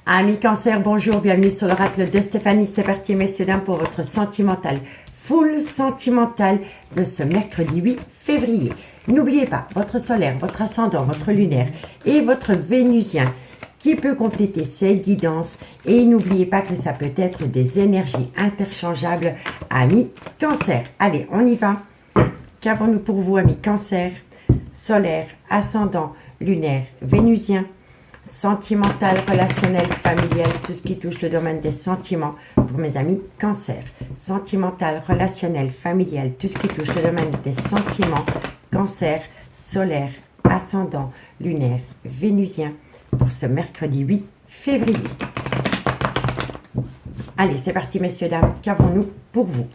Amis Cancer, bonjour, bienvenue sur l'oracle de Stéphanie. C'est parti, messieurs, dames, pour votre sentimental, full sentimental de ce mercredi 8 février. N'oubliez pas votre solaire, votre ascendant, votre lunaire et votre vénusien qui peut compléter cette guidance. Et n'oubliez pas que ça peut être des énergies interchangeables, amis Cancer. Allez, on y va. Qu'avons-nous pour vous, amis Cancer? Solaire, ascendant, lunaire, vénusien, sentimental, relationnel, familial, tout ce qui touche le domaine des sentiments pour mes amis Cancer. Sentimental, relationnel, familial, tout ce qui touche le domaine des sentiments, Cancer, solaire, ascendant, lunaire, vénusien, pour ce mercredi 8 février. Allez, c'est parti, messieurs, dames. Qu'avons-nous pour vous?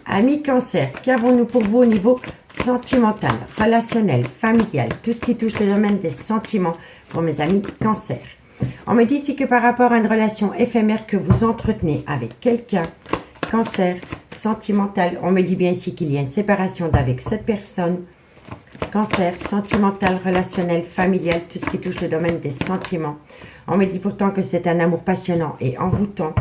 Amis Cancer, qu'avons-nous pour vous au niveau sentimental, relationnel, familial, tout ce qui touche le domaine des sentiments pour mes amis Cancer? On me dit ici que par rapport à une relation éphémère que vous entretenez avec quelqu'un, Cancer, sentimental, on me dit bien ici qu'il y a une séparation d'avec cette personne. Cancer, sentimental, relationnel, familial, tout ce qui touche le domaine des sentiments. On me dit pourtant que c'est un amour passionnant et envoûtant.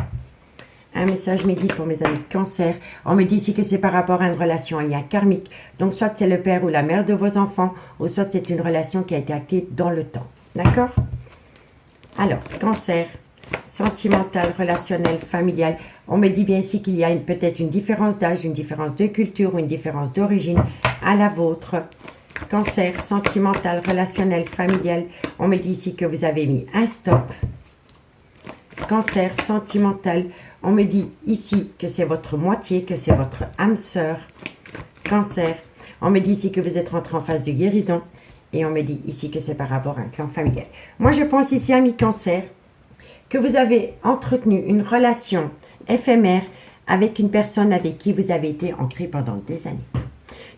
Un message m'est pour mes amis Cancer. On me dit ici que c'est par rapport à une relation, un lien karmique. Donc, soit c'est le père ou la mère de vos enfants, ou soit c'est une relation qui a été actée dans le temps. D'accord? Alors, Cancer, sentimental, relationnel, familial. On me dit bien ici qu'il y a peut-être une différence d'âge, une différence de culture ou une différence d'origine à la vôtre. Cancer, sentimental, relationnel, familial. On me dit ici que vous avez mis un stop. Cancer, sentimental. On me dit ici que c'est votre moitié, que c'est votre âme sœur. Cancer. On me dit ici que vous êtes rentré en phase de guérison. Et on me dit ici que c'est par rapport à un clan familial. Moi, je pense ici, amis Cancer, que vous avez entretenu une relation éphémère avec une personne avec qui vous avez été ancré pendant des années.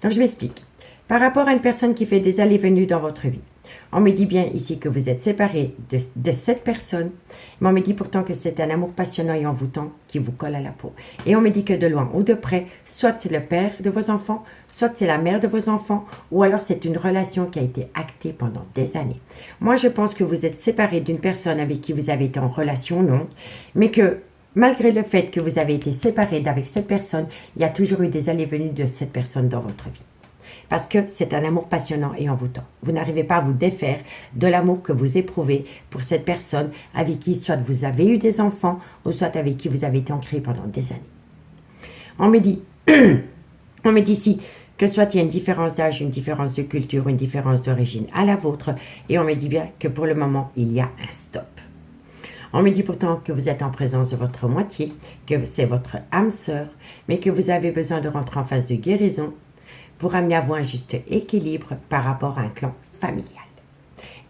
Donc, je m'explique. Par rapport à une personne qui fait des allées-venues dans votre vie, on me dit bien ici que vous êtes séparé de cette personne, mais on me dit pourtant que c'est un amour passionnant et envoûtant qui vous colle à la peau. Et on me dit que de loin ou de près, soit c'est le père de vos enfants, soit c'est la mère de vos enfants, ou alors c'est une relation qui a été actée pendant des années. Moi, je pense que vous êtes séparé d'une personne avec qui vous avez été en relation longue, mais que malgré le fait que vous avez été séparé d'avec cette personne, il y a toujours eu des allées-venues de cette personne dans votre vie. Parce que c'est un amour passionnant et envoûtant. Vous n'arrivez pas à vous défaire de l'amour que vous éprouvez pour cette personne avec qui soit vous avez eu des enfants ou soit avec qui vous avez été ancré pendant des années. On me dit ici que soit il y a une différence d'âge, une différence de culture, une différence d'origine à la vôtre et on me dit bien que pour le moment, il y a un stop. On me dit pourtant que vous êtes en présence de votre moitié, que c'est votre âme sœur, mais que vous avez besoin de rentrer en phase de guérison pour amener à vous un juste équilibre par rapport à un clan familial.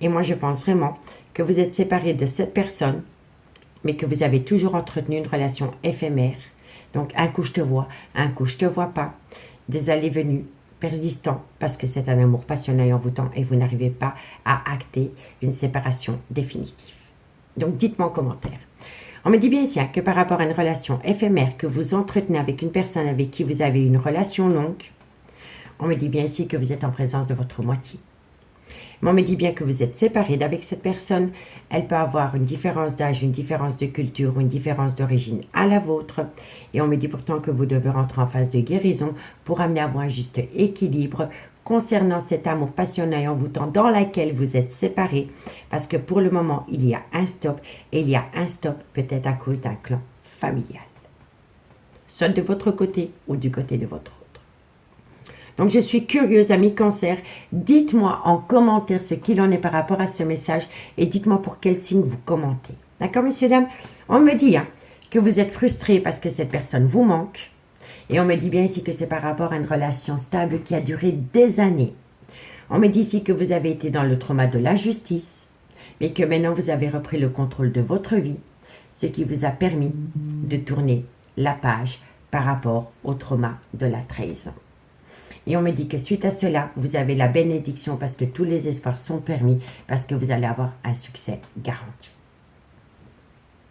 Et moi, je pense vraiment que vous êtes séparé de cette personne, mais que vous avez toujours entretenu une relation éphémère. Donc, un coup je te vois, un coup je te vois pas. Des allées-venues persistants parce que c'est un amour passionnant et envoûtant et vous n'arrivez pas à acter une séparation définitive. Donc, dites-moi en commentaire. On me dit bien ici que par rapport à une relation éphémère que vous entretenez avec une personne avec qui vous avez une relation longue, on me dit bien ici que vous êtes en présence de votre moitié. Mais on me dit bien que vous êtes séparé d'avec cette personne. Elle peut avoir une différence d'âge, une différence de culture ou une différence d'origine à la vôtre. Et on me dit pourtant que vous devez rentrer en phase de guérison pour amener à vous un juste équilibre concernant cet amour passionnant et envoûtant dans laquelle vous êtes séparés. Parce que pour le moment, il y a un stop. Et il y a un stop peut-être à cause d'un clan familial. Soit de votre côté ou du côté de votre autre. Donc, je suis curieuse, amis Cancer. Dites-moi en commentaire ce qu'il en est par rapport à ce message et dites-moi pour quel signe vous commentez. D'accord, messieurs, dames? On me dit que vous êtes frustré parce que cette personne vous manque. Et on me dit bien ici que c'est par rapport à une relation stable qui a duré des années. On me dit ici que vous avez été dans le trauma de l'injustice, mais que maintenant vous avez repris le contrôle de votre vie, ce qui vous a permis de tourner la page par rapport au trauma de la trahison. Et on me dit que suite à cela, vous avez la bénédiction parce que tous les espoirs sont permis, parce que vous allez avoir un succès garanti.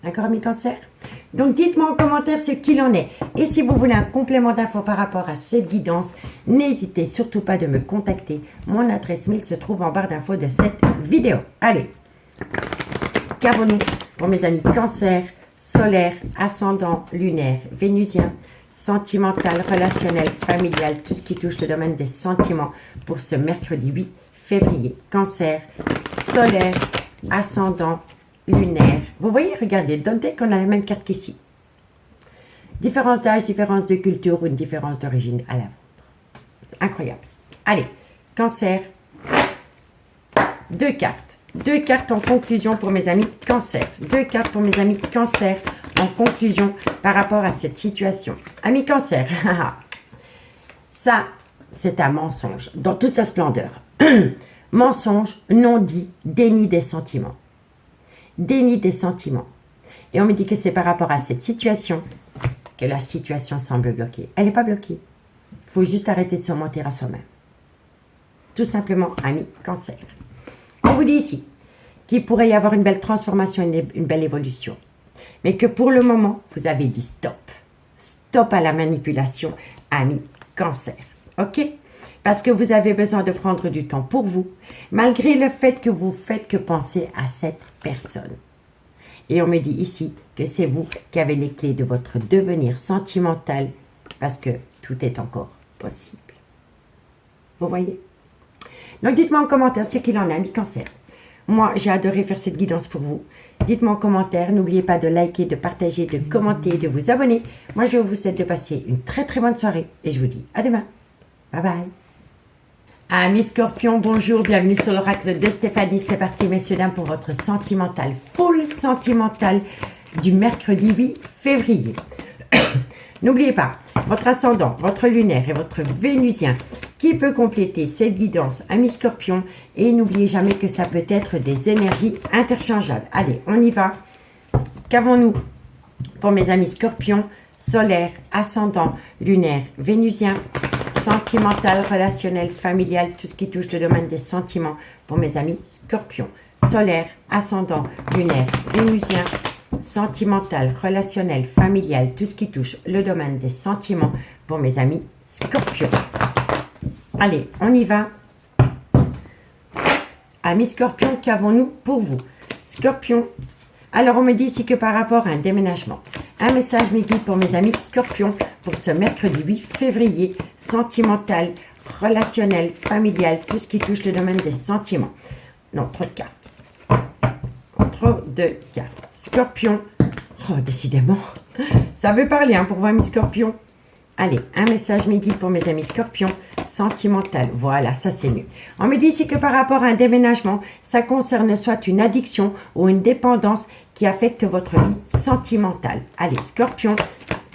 D'accord, amis Cancer? Donc, dites-moi en commentaire ce qu'il en est. Et si vous voulez un complément d'infos par rapport à cette guidance, n'hésitez surtout pas de me contacter. Mon adresse mail se trouve en barre d'infos de cette vidéo. Allez, qu'avons-nous pour mes amis Cancer, solaire, ascendant, lunaire, vénusien, sentimental, relationnel, familial, tout ce qui touche le domaine des sentiments pour ce mercredi 8 février. Cancer, solaire, ascendant, lunaire. Vous voyez, regardez, dès qu'on a la même carte qu'ici. Différence d'âge, différence de culture ou une différence d'origine à la vôtre. Incroyable. Allez, Cancer, deux cartes. Deux cartes en conclusion pour mes amis Cancer. Deux cartes pour mes amis Cancer en conclusion par rapport à cette situation. Amis Cancer, ça, c'est un mensonge dans toute sa splendeur. Mensonge, non dit, déni des sentiments. Déni des sentiments. Et on me dit que c'est par rapport à cette situation que la situation semble bloquée. Elle n'est pas bloquée. Il faut juste arrêter de se mentir à soi-même. Tout simplement, amis Cancer. On vous dit ici qu'il pourrait y avoir une belle transformation, une belle évolution. Mais que pour le moment, vous avez dit stop. Stop à la manipulation, amis Cancer. OK? Parce que vous avez besoin de prendre du temps pour vous, malgré le fait que vous faites que penser à cette personne. Et on me dit ici que c'est vous qui avez les clés de votre devenir sentimental, parce que tout est encore possible. Vous voyez? Donc, dites-moi en commentaire ce qu'il en est, amis Cancer. Moi, j'ai adoré faire cette guidance pour vous. Dites-moi en commentaire. N'oubliez pas de liker, de partager, de commenter, de vous abonner. Moi, je vous souhaite de passer une très très bonne soirée. Et je vous dis à demain. Bye bye. Amis Scorpion, bonjour. Bienvenue sur l'oracle de Stéphanie. C'est parti, messieurs, dames, pour votre sentimental, full sentimental du mercredi 8 février. N'oubliez pas, votre ascendant, votre lunaire et votre vénusien qui peut compléter cette guidance, amis Scorpion. Et n'oubliez jamais que ça peut être des énergies interchangeables. Allez, on y va. Qu'avons-nous pour mes amis Scorpions? Solaire, ascendant, lunaire, vénusien, sentimental, relationnel, familial, tout ce qui touche le domaine des sentiments pour mes amis Scorpions. Solaire, ascendant, lunaire, vénusien, sentimental, relationnel, familial, tout ce qui touche le domaine des sentiments pour mes amis Scorpions. Allez, on y va. Amis Scorpions, qu'avons-nous pour vous? Scorpions. Alors, on me dit ici que par rapport à un déménagement, un message me guide pour mes amis Scorpions pour ce mercredi 8 février, sentimental, relationnel, familial, tout ce qui touche le domaine des sentiments. Non, trop de cartes. Trop de cartes. Scorpion. Oh, décidément, ça veut parler hein, pour vous, amis Scorpions. Allez, un message me guide pour mes amis Scorpions, sentimental. Voilà, ça c'est mieux. On me dit ici que par rapport à un déménagement, ça concerne soit une addiction ou une dépendance qui affecte votre vie sentimentale. Allez, Scorpion,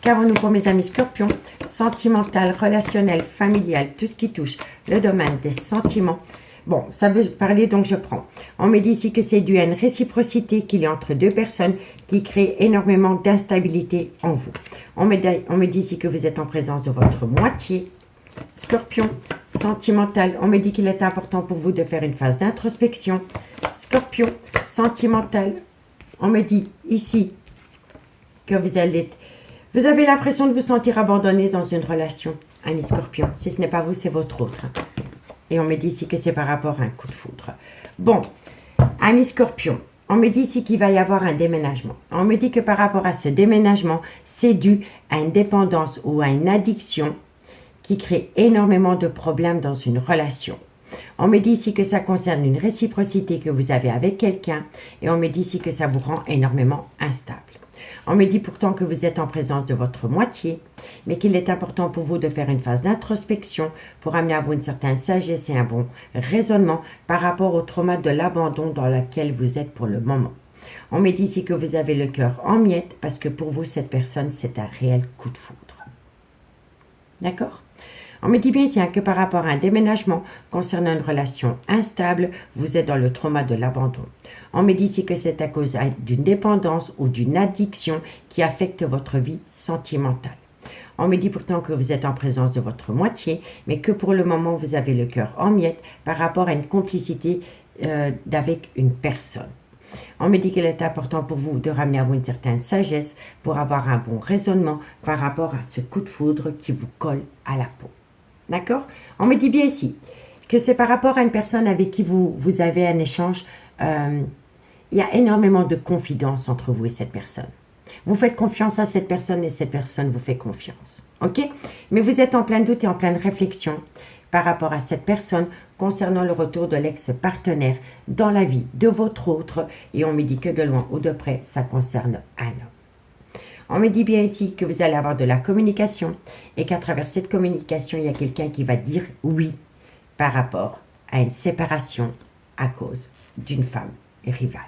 qu'avons-nous pour mes amis Scorpions? Sentimental, relationnel, familial, tout ce qui touche le domaine des sentiments. Bon, ça veut parler, donc je prends. On me dit ici que c'est dû à une réciprocité qu'il y a entre deux personnes qui crée énormément d'instabilité en vous. On me dit ici que vous êtes en présence de votre moitié. Scorpion, sentimental. On me dit qu'il est important pour vous de faire une phase d'introspection. Scorpion, sentimental. On me dit ici que vous avez l'impression de vous sentir abandonné dans une relation, ami Scorpion. Si ce n'est pas vous, c'est votre autre. Et on me dit ici que c'est par rapport à un coup de foudre. Bon, ami Scorpion, on me dit ici qu'il va y avoir un déménagement. On me dit que par rapport à ce déménagement, c'est dû à une dépendance ou à une addiction qui crée énormément de problèmes dans une relation. On me dit ici que ça concerne une réciprocité que vous avez avec quelqu'un. Et on me dit ici que ça vous rend énormément instable. On me dit pourtant que vous êtes en présence de votre moitié, mais qu'il est important pour vous de faire une phase d'introspection pour amener à vous une certaine sagesse et un bon raisonnement par rapport au trauma de l'abandon dans lequel vous êtes pour le moment. On me dit ici que vous avez le cœur en miettes parce que pour vous, cette personne, c'est un réel coup de foudre. D'accord ? On me dit bien ici que par rapport à un déménagement concernant une relation instable, vous êtes dans le trauma de l'abandon. On me dit ici que c'est à cause d'une dépendance ou d'une addiction qui affecte votre vie sentimentale. On me dit pourtant que vous êtes en présence de votre moitié, mais que pour le moment, vous avez le cœur en miettes par rapport à une complicité avec une personne. On me dit qu'il est important pour vous de ramener à vous une certaine sagesse pour avoir un bon raisonnement par rapport à ce coup de foudre qui vous colle à la peau. D'accord? On me dit bien ici que c'est par rapport à une personne avec qui vous avez un échange. Il y a énormément de confidence entre vous et cette personne. Vous faites confiance à cette personne et cette personne vous fait confiance. Ok? Mais vous êtes en plein doute et en pleine réflexion par rapport à cette personne concernant le retour de l'ex-partenaire dans la vie de votre autre. Et on me dit que de loin ou de près, ça concerne un homme. On me dit bien ici que vous allez avoir de la communication et qu'à travers cette communication, il y a quelqu'un qui va dire oui par rapport à une séparation à cause d'une femme rivale.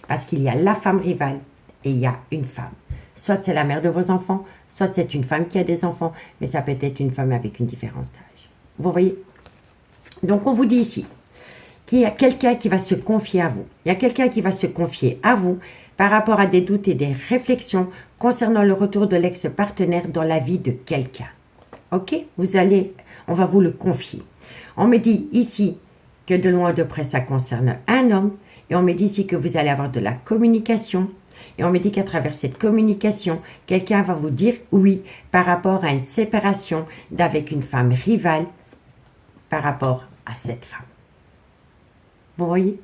Parce qu'il y a la femme rivale et il y a une femme. Soit c'est la mère de vos enfants, soit c'est une femme qui a des enfants, mais ça peut être une femme avec une différence d'âge. Vous voyez? Donc on vous dit ici qu'il y a quelqu'un qui va se confier à vous. Il y a quelqu'un qui va se confier à vous par rapport à des doutes et des réflexions concernant le retour de l'ex-partenaire dans la vie de quelqu'un. Ok? On va vous le confier. On me dit ici que de loin ou de près, ça concerne un homme. Et on me dit ici que vous allez avoir de la communication. Et on me dit qu'à travers cette communication, quelqu'un va vous dire oui par rapport à une séparation d'avec une femme rivale par rapport à cette femme. Vous voyez?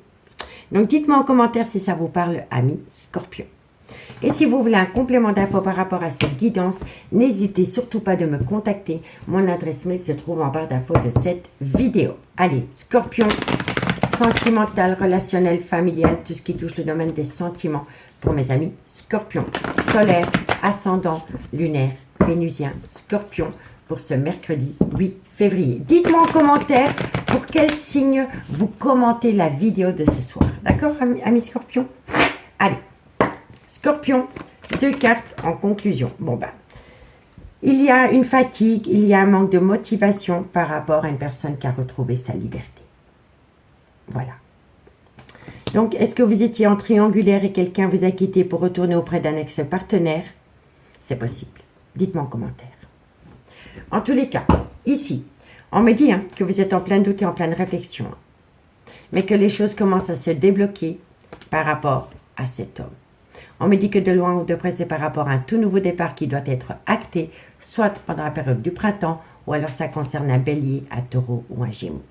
Donc, dites-moi en commentaire si ça vous parle, amis Scorpion. Et si vous voulez un complément d'infos par rapport à cette guidance, n'hésitez surtout pas de me contacter. Mon adresse mail se trouve en barre d'infos de cette vidéo. Allez, Scorpion, sentimental, relationnel, familial, tout ce qui touche le domaine des sentiments pour mes amis Scorpion, solaire, ascendant, lunaire, vénusien, Scorpion pour ce mercredi 8 février. Dites-moi en commentaire pour quel signe vous commentez la vidéo de ce soir. D'accord, amis Scorpion? Allez, Scorpion, 2 cartes en conclusion. Bon, ben, il y a une fatigue, il y a un manque de motivation par rapport à une personne qui a retrouvé sa liberté. Voilà. Donc, est-ce que vous étiez en triangulaire et quelqu'un vous a quitté pour retourner auprès d'un ex-partenaire? C'est possible. Dites-moi en commentaire. En tous les cas, ici, on me dit que vous êtes en plein doute et en pleine réflexion, mais que les choses commencent à se débloquer par rapport à cet homme. On me dit que de loin ou de près, c'est par rapport à un tout nouveau départ qui doit être acté, soit pendant la période du printemps, ou alors ça concerne un bélier, un taureau ou un gémeaux.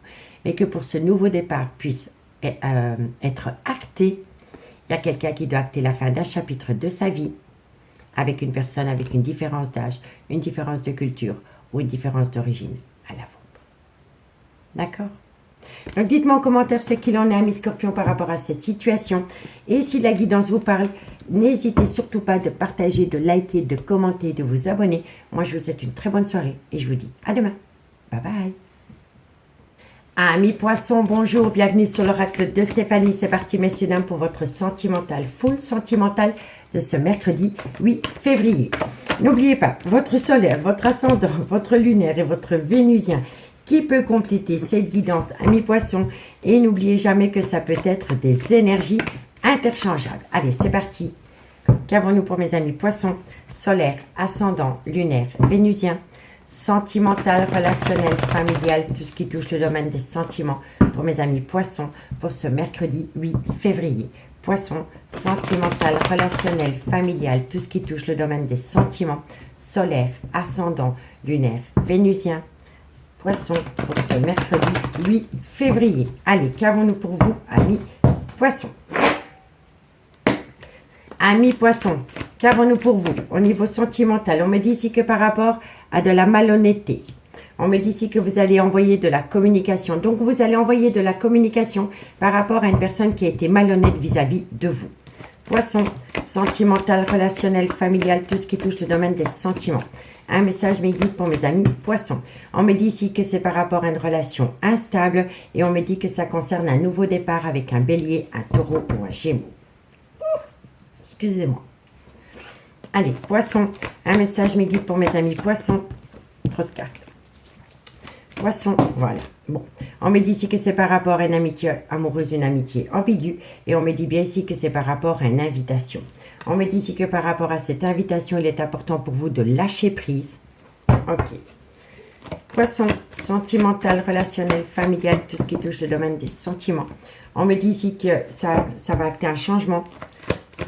Mais que pour ce nouveau départ puisse être acté, il y a quelqu'un qui doit acter la fin d'un chapitre de sa vie avec une personne avec une différence d'âge, une différence de culture ou une différence d'origine à la vôtre. D'accord? Donc dites-moi en commentaire ce qu'il en est, amis Scorpions, par rapport à cette situation. Et si la guidance vous parle, n'hésitez surtout pas de partager, de liker, de commenter, de vous abonner. Moi, je vous souhaite une très bonne soirée et je vous dis à demain. Bye bye. Amis Poissons, bonjour, bienvenue sur l'oracle de Stéphanie. C'est parti, messieurs, dames, pour votre sentimental, full sentimental de ce mercredi 8 février. N'oubliez pas, votre solaire, votre ascendant, votre lunaire et votre vénusien qui peut compléter cette guidance, amis Poissons. Et n'oubliez jamais que ça peut être des énergies interchangeables. Allez, c'est parti. Qu'avons-nous pour mes amis Poissons? Solaire, ascendant, lunaire, vénusien, sentimental, relationnel, familial, tout ce qui touche le domaine des sentiments pour mes amis Poissons pour ce mercredi 8 février. Poissons, sentimental, relationnel, familial, tout ce qui touche le domaine des sentiments, solaire, ascendant, lunaire, vénusien, Poissons pour ce mercredi 8 février. Allez, qu'avons-nous pour vous, amis Poissons? Amis Poissons, qu'avons-nous pour vous au niveau sentimental? On me dit ici que par rapport à de la malhonnêteté, on me dit ici que vous allez envoyer de la communication. Donc, vous allez envoyer de la communication par rapport à une personne qui a été malhonnête vis-à-vis de vous. Poissons, sentimental, relationnel, familial, tout ce qui touche le domaine des sentiments. Un message mes guides pour mes amis Poissons. On me dit ici que c'est par rapport à une relation instable et on me dit que ça concerne un nouveau départ avec un bélier, un taureau ou un gémeaux. Excusez-moi. Allez, Poissons, un message mes guides pour mes amis Poissons. Trop de cartes. Poissons, voilà. Bon, on me dit ici que c'est par rapport à une amitié amoureuse, une amitié ambiguë. Et on me dit bien ici que c'est par rapport à une invitation. On me dit ici que par rapport à cette invitation, il est important pour vous de lâcher prise. Ok. Poissons, sentimental, relationnel, familial, tout ce qui touche le domaine des sentiments. On me dit ici que ça va acter un changement.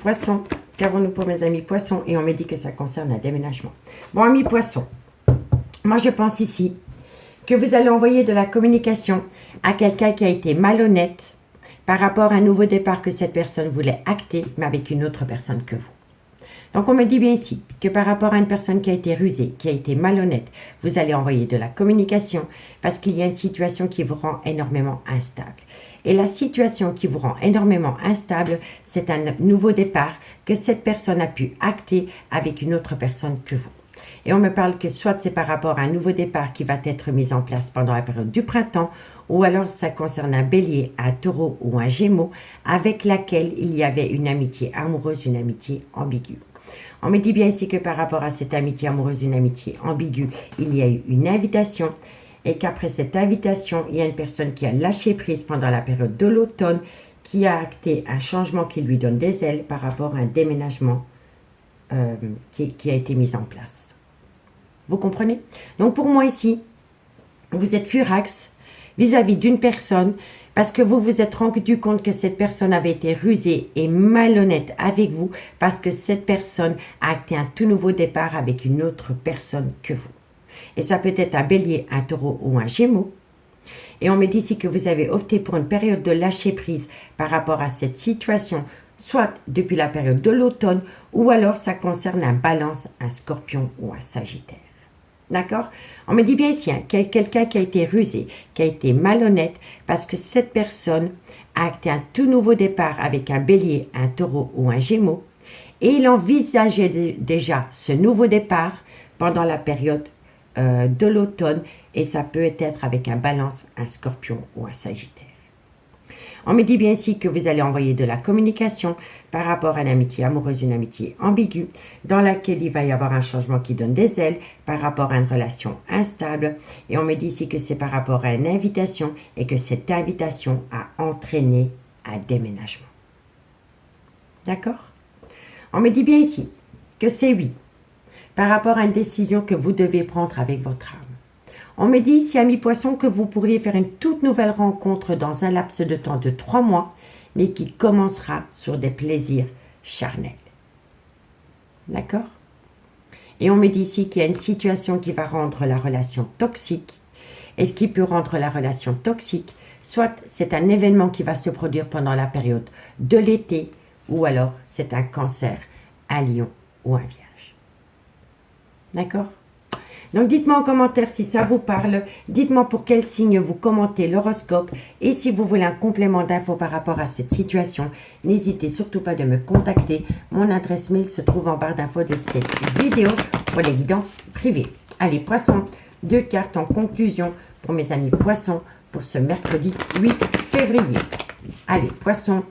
Poissons, qu'avons-nous pour mes amis Poissons? Et on me dit que ça concerne un déménagement. Bon, amis Poissons, moi je pense ici que vous allez envoyer de la communication à quelqu'un qui a été malhonnête par rapport à un nouveau départ que cette personne voulait acter, mais avec une autre personne que vous. Donc, on me dit bien ici que par rapport à une personne qui a été rusée, qui a été malhonnête, vous allez envoyer de la communication parce qu'il y a une situation qui vous rend énormément instable. Et la situation qui vous rend énormément instable, c'est un nouveau départ que cette personne a pu acter avec une autre personne que vous. Et on me parle que soit c'est par rapport à un nouveau départ qui va être mis en place pendant la période du printemps, ou alors ça concerne un bélier, un taureau ou un gémeaux avec laquelle il y avait une amitié amoureuse, une amitié ambiguë. On me dit bien ici que par rapport à cette amitié amoureuse, une amitié ambiguë, il y a eu une invitation et qu'après cette invitation, il y a une personne qui a lâché prise pendant la période de l'automne, qui a acté un changement qui lui donne des ailes par rapport à un déménagement qui a été mis en place. Vous comprenez? Donc pour moi ici, vous êtes furax vis-à-vis d'une personne parce que vous vous êtes rendu compte que cette personne avait été rusée et malhonnête avec vous parce que cette personne a acté un tout nouveau départ avec une autre personne que vous. Et ça peut être un bélier, un taureau ou un gémeaux. Et on me dit ici que vous avez opté pour une période de lâcher prise par rapport à cette situation, soit depuis la période de l'automne ou alors ça concerne un balance, un scorpion ou un sagittaire. D'accord? On me dit bien ici hein, qu'il y a quelqu'un qui a été rusé, qui a été malhonnête, parce que cette personne a acté un tout nouveau départ avec un bélier, un taureau ou un gémeau, et il envisageait déjà ce nouveau départ pendant la période de l'automne, et ça peut être avec un balance, un scorpion ou un sagittaire. On me dit bien ici que vous allez envoyer de la communication par rapport à une amitié amoureuse, une amitié ambiguë, dans laquelle il va y avoir un changement qui donne des ailes par rapport à une relation instable. Et on me dit ici que c'est par rapport à une invitation et que cette invitation a entraîné un déménagement. D'accord? On me dit bien ici que c'est oui, par rapport à une décision que vous devez prendre avec votre âme. On me dit ici, ami poisson, que vous pourriez faire une toute nouvelle rencontre dans un laps de temps de 3 mois, mais qui commencera sur des plaisirs charnels. D'accord? Et on me dit ici qu'il y a une situation qui va rendre la relation toxique. Et ce qui peut rendre la relation toxique, soit c'est un événement qui va se produire pendant la période de l'été, ou alors c'est un cancer, un lion ou un vierge. D'accord? Donc dites-moi en commentaire si ça vous parle, dites-moi pour quel signe vous commentez l'horoscope et si vous voulez un complément d'infos par rapport à cette situation, n'hésitez surtout pas de me contacter. Mon adresse mail se trouve en barre d'infos de cette vidéo pour les guidances privées. Allez poissons, 2 cartes en conclusion pour mes amis poissons pour ce mercredi 8 février. Allez poissons,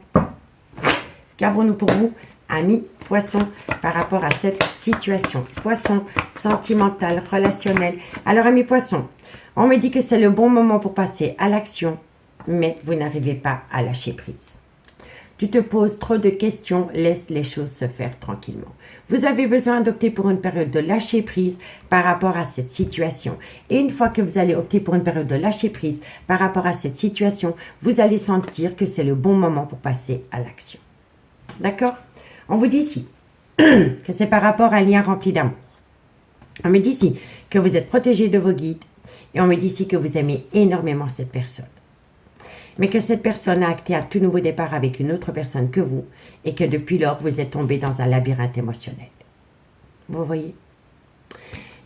qu'avons-nous pour vous amis poissons par rapport à cette situation? Poisson, sentimental, relationnel. Alors amis poissons, on me dit que c'est le bon moment pour passer à l'action, mais vous n'arrivez pas à lâcher prise. Tu te poses trop de questions, laisse les choses se faire tranquillement. Vous avez besoin d'opter pour une période de lâcher prise par rapport à cette situation. Et une fois que vous allez opter pour une période de lâcher prise par rapport à cette situation, vous allez sentir que c'est le bon moment pour passer à l'action. D'accord? On vous dit ici que c'est par rapport à un lien rempli d'amour. On me dit ici que vous êtes protégé de vos guides et on me dit ici que vous aimez énormément cette personne. Mais que cette personne a acté un tout nouveau départ avec une autre personne que vous et que depuis lors, vous êtes tombé dans un labyrinthe émotionnel. Vous voyez?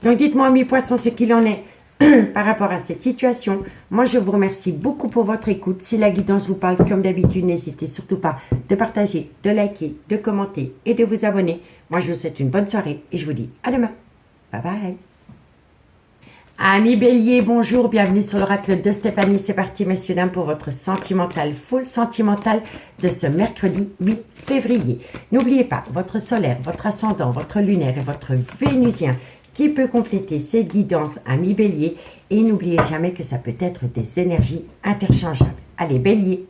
Donc dites-moi, mes poissons, ce qu'il en est par rapport à cette situation. Moi, je vous remercie beaucoup pour votre écoute. Si la guidance vous parle comme d'habitude, n'hésitez surtout pas de partager, de liker, de commenter et de vous abonner. Moi, je vous souhaite une bonne soirée et je vous dis à demain. Bye bye. Amis Bélier, bonjour, bienvenue sur l'oracle de Stéphanie. C'est parti, messieurs, dames, pour votre sentimental, full sentimental de ce mercredi 8 février. N'oubliez pas, votre solaire, votre ascendant, votre lunaire et votre vénusien qui peut compléter cette guidance, amis Bélier. Et n'oubliez jamais que ça peut être des énergies interchangeables. Allez, Bélier,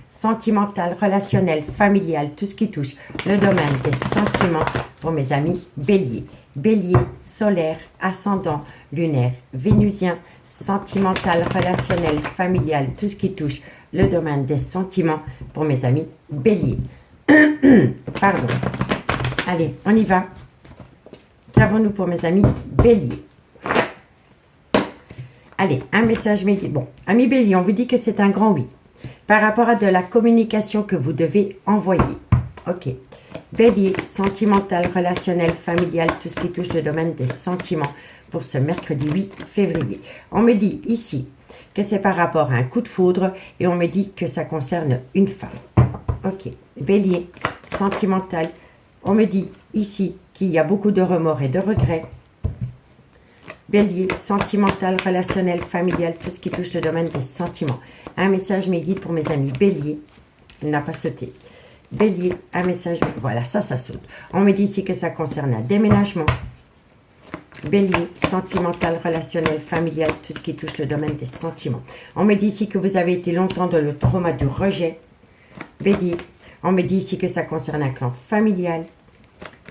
sentimental, relationnel, familial, tout ce qui touche le domaine des sentiments pour mes amis Bélier. Bélier, solaire, ascendant, lunaire, vénusien, sentimental, relationnel, familial, tout ce qui touche le domaine des sentiments pour mes amis Bélier. Pardon. Allez, on y va. Qu'avons-nous pour mes amis Bélier? Allez, un message médié. Bon, amis Bélier, on vous dit que c'est un grand oui. Par rapport à de la communication que vous devez envoyer. Ok. Bélier, sentimental, relationnel, familial, tout ce qui touche le domaine des sentiments pour ce mercredi 8 février. On me dit ici que c'est par rapport à un coup de foudre et on me dit que ça concerne une femme. Ok. Bélier, sentimental. On me dit ici qu'il y a beaucoup de remords et de regrets. Bélier, sentimental, relationnel, familial, tout ce qui touche le domaine des sentiments. Un message me guide pour mes amis Bélier. Il n'a pas sauté. Bélier, un message. Voilà, ça saute. On me dit ici que ça concerne un déménagement. Bélier, sentimental, relationnel, familial, tout ce qui touche le domaine des sentiments. On me dit ici que vous avez été longtemps dans le trauma du rejet. Bélier, on me dit ici que ça concerne un clan familial.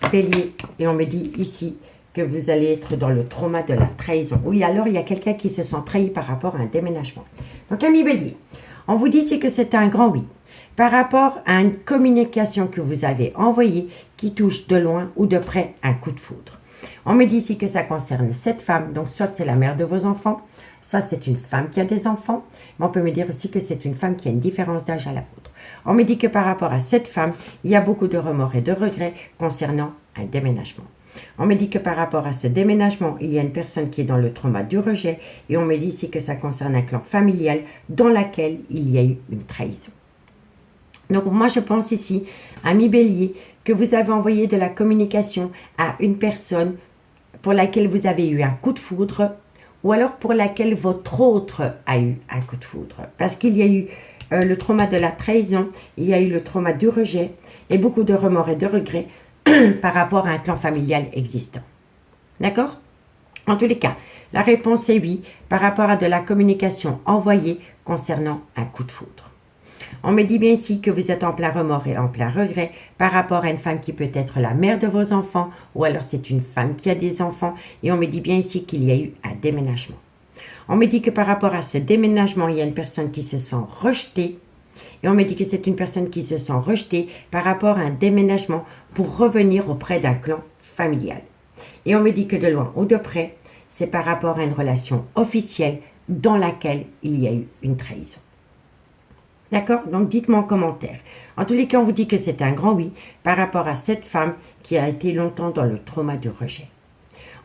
Bélier, et on me dit ici que vous allez être dans le trauma de la trahison. Oui, alors il y a quelqu'un qui se sent trahi par rapport à un déménagement. Donc, amis Bélier, on vous dit ici que c'est un grand oui. Par rapport à une communication que vous avez envoyée qui touche de loin ou de près un coup de foudre. On me dit ici que ça concerne cette femme, donc soit c'est la mère de vos enfants, soit c'est une femme qui a des enfants, mais on peut me dire aussi que c'est une femme qui a une différence d'âge à la vôtre. On me dit que par rapport à cette femme, il y a beaucoup de remords et de regrets concernant un déménagement. On me dit que par rapport à ce déménagement, il y a une personne qui est dans le trauma du rejet et on me dit ici que ça concerne un clan familial dans lequel il y a eu une trahison. Donc moi je pense ici, ami Bélier, que vous avez envoyé de la communication à une personne pour laquelle vous avez eu un coup de foudre ou alors pour laquelle votre autre a eu un coup de foudre. Parce qu'il y a eu le trauma de la trahison, il y a eu le trauma du rejet et beaucoup de remords et de regrets par rapport à un clan familial existant. D'accord? En tous les cas, la réponse est oui par rapport à de la communication envoyée concernant un coup de foudre. On me dit bien ici que vous êtes en plein remords et en plein regret par rapport à une femme qui peut être la mère de vos enfants ou alors c'est une femme qui a des enfants et on me dit bien ici qu'il y a eu un déménagement. On me dit que par rapport à ce déménagement, il y a une personne qui se sent rejetée et on me dit que c'est une personne qui se sent rejetée par rapport à un déménagement pour revenir auprès d'un clan familial. Et on me dit que de loin ou de près, c'est par rapport à une relation officielle dans laquelle il y a eu une trahison. D'accord? Donc, dites-moi en commentaire. En tous les cas, on vous dit que c'est un grand oui par rapport à cette femme qui a été longtemps dans le trauma du rejet.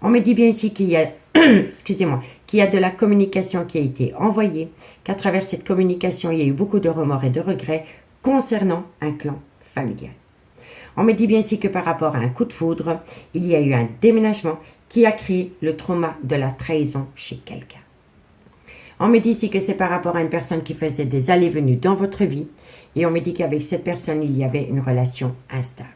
On me dit bien ici qu'il y a, excusez-moi, qu'il y a de la communication qui a été envoyée, qu'à travers cette communication, il y a eu beaucoup de remords et de regrets concernant un clan familial. On me dit bien ici que par rapport à un coup de foudre, il y a eu un déménagement qui a créé le trauma de la trahison chez quelqu'un. On me dit ici que c'est par rapport à une personne qui faisait des allées-venues dans votre vie et on me dit qu'avec cette personne, il y avait une relation instable.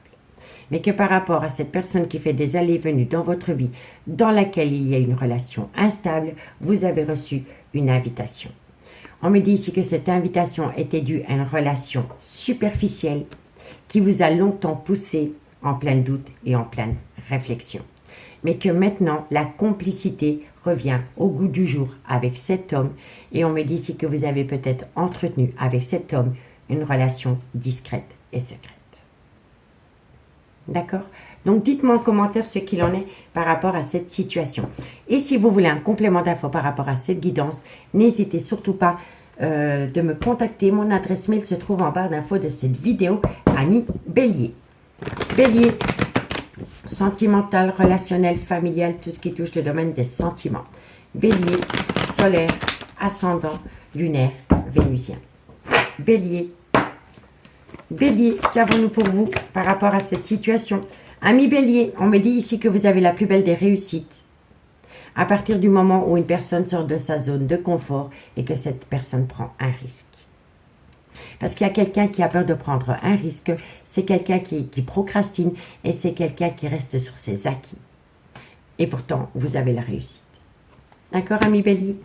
Mais que par rapport à cette personne qui fait des allées-venues dans votre vie, dans laquelle il y a une relation instable, vous avez reçu une invitation. On me dit ici que cette invitation était due à une relation superficielle qui vous a longtemps poussé en plein doute et en pleine réflexion. Mais que maintenant, la complicité revient au goût du jour avec cet homme et on me dit ici que vous avez peut-être entretenu avec cet homme une relation discrète et secrète. D'accord? Donc, dites-moi en commentaire ce qu'il en est par rapport à cette situation. Et si vous voulez un complément d'infos par rapport à cette guidance, n'hésitez surtout pas de me contacter. Mon adresse mail se trouve en barre d'infos de cette vidéo, ami Bélier. Bélier, sentimental, relationnel, familial, tout ce qui touche le domaine des sentiments. Bélier, solaire, ascendant, lunaire, vénusien. Bélier. Bélier, qu'avons-nous pour vous par rapport à cette situation? Ami Bélier, on me dit ici que vous avez la plus belle des réussites. À partir du moment où une personne sort de sa zone de confort et que cette personne prend un risque. Parce qu'il y a quelqu'un qui a peur de prendre un risque, c'est quelqu'un qui procrastine et c'est quelqu'un qui reste sur ses acquis. Et pourtant, vous avez la réussite. D'accord, ami Bélier?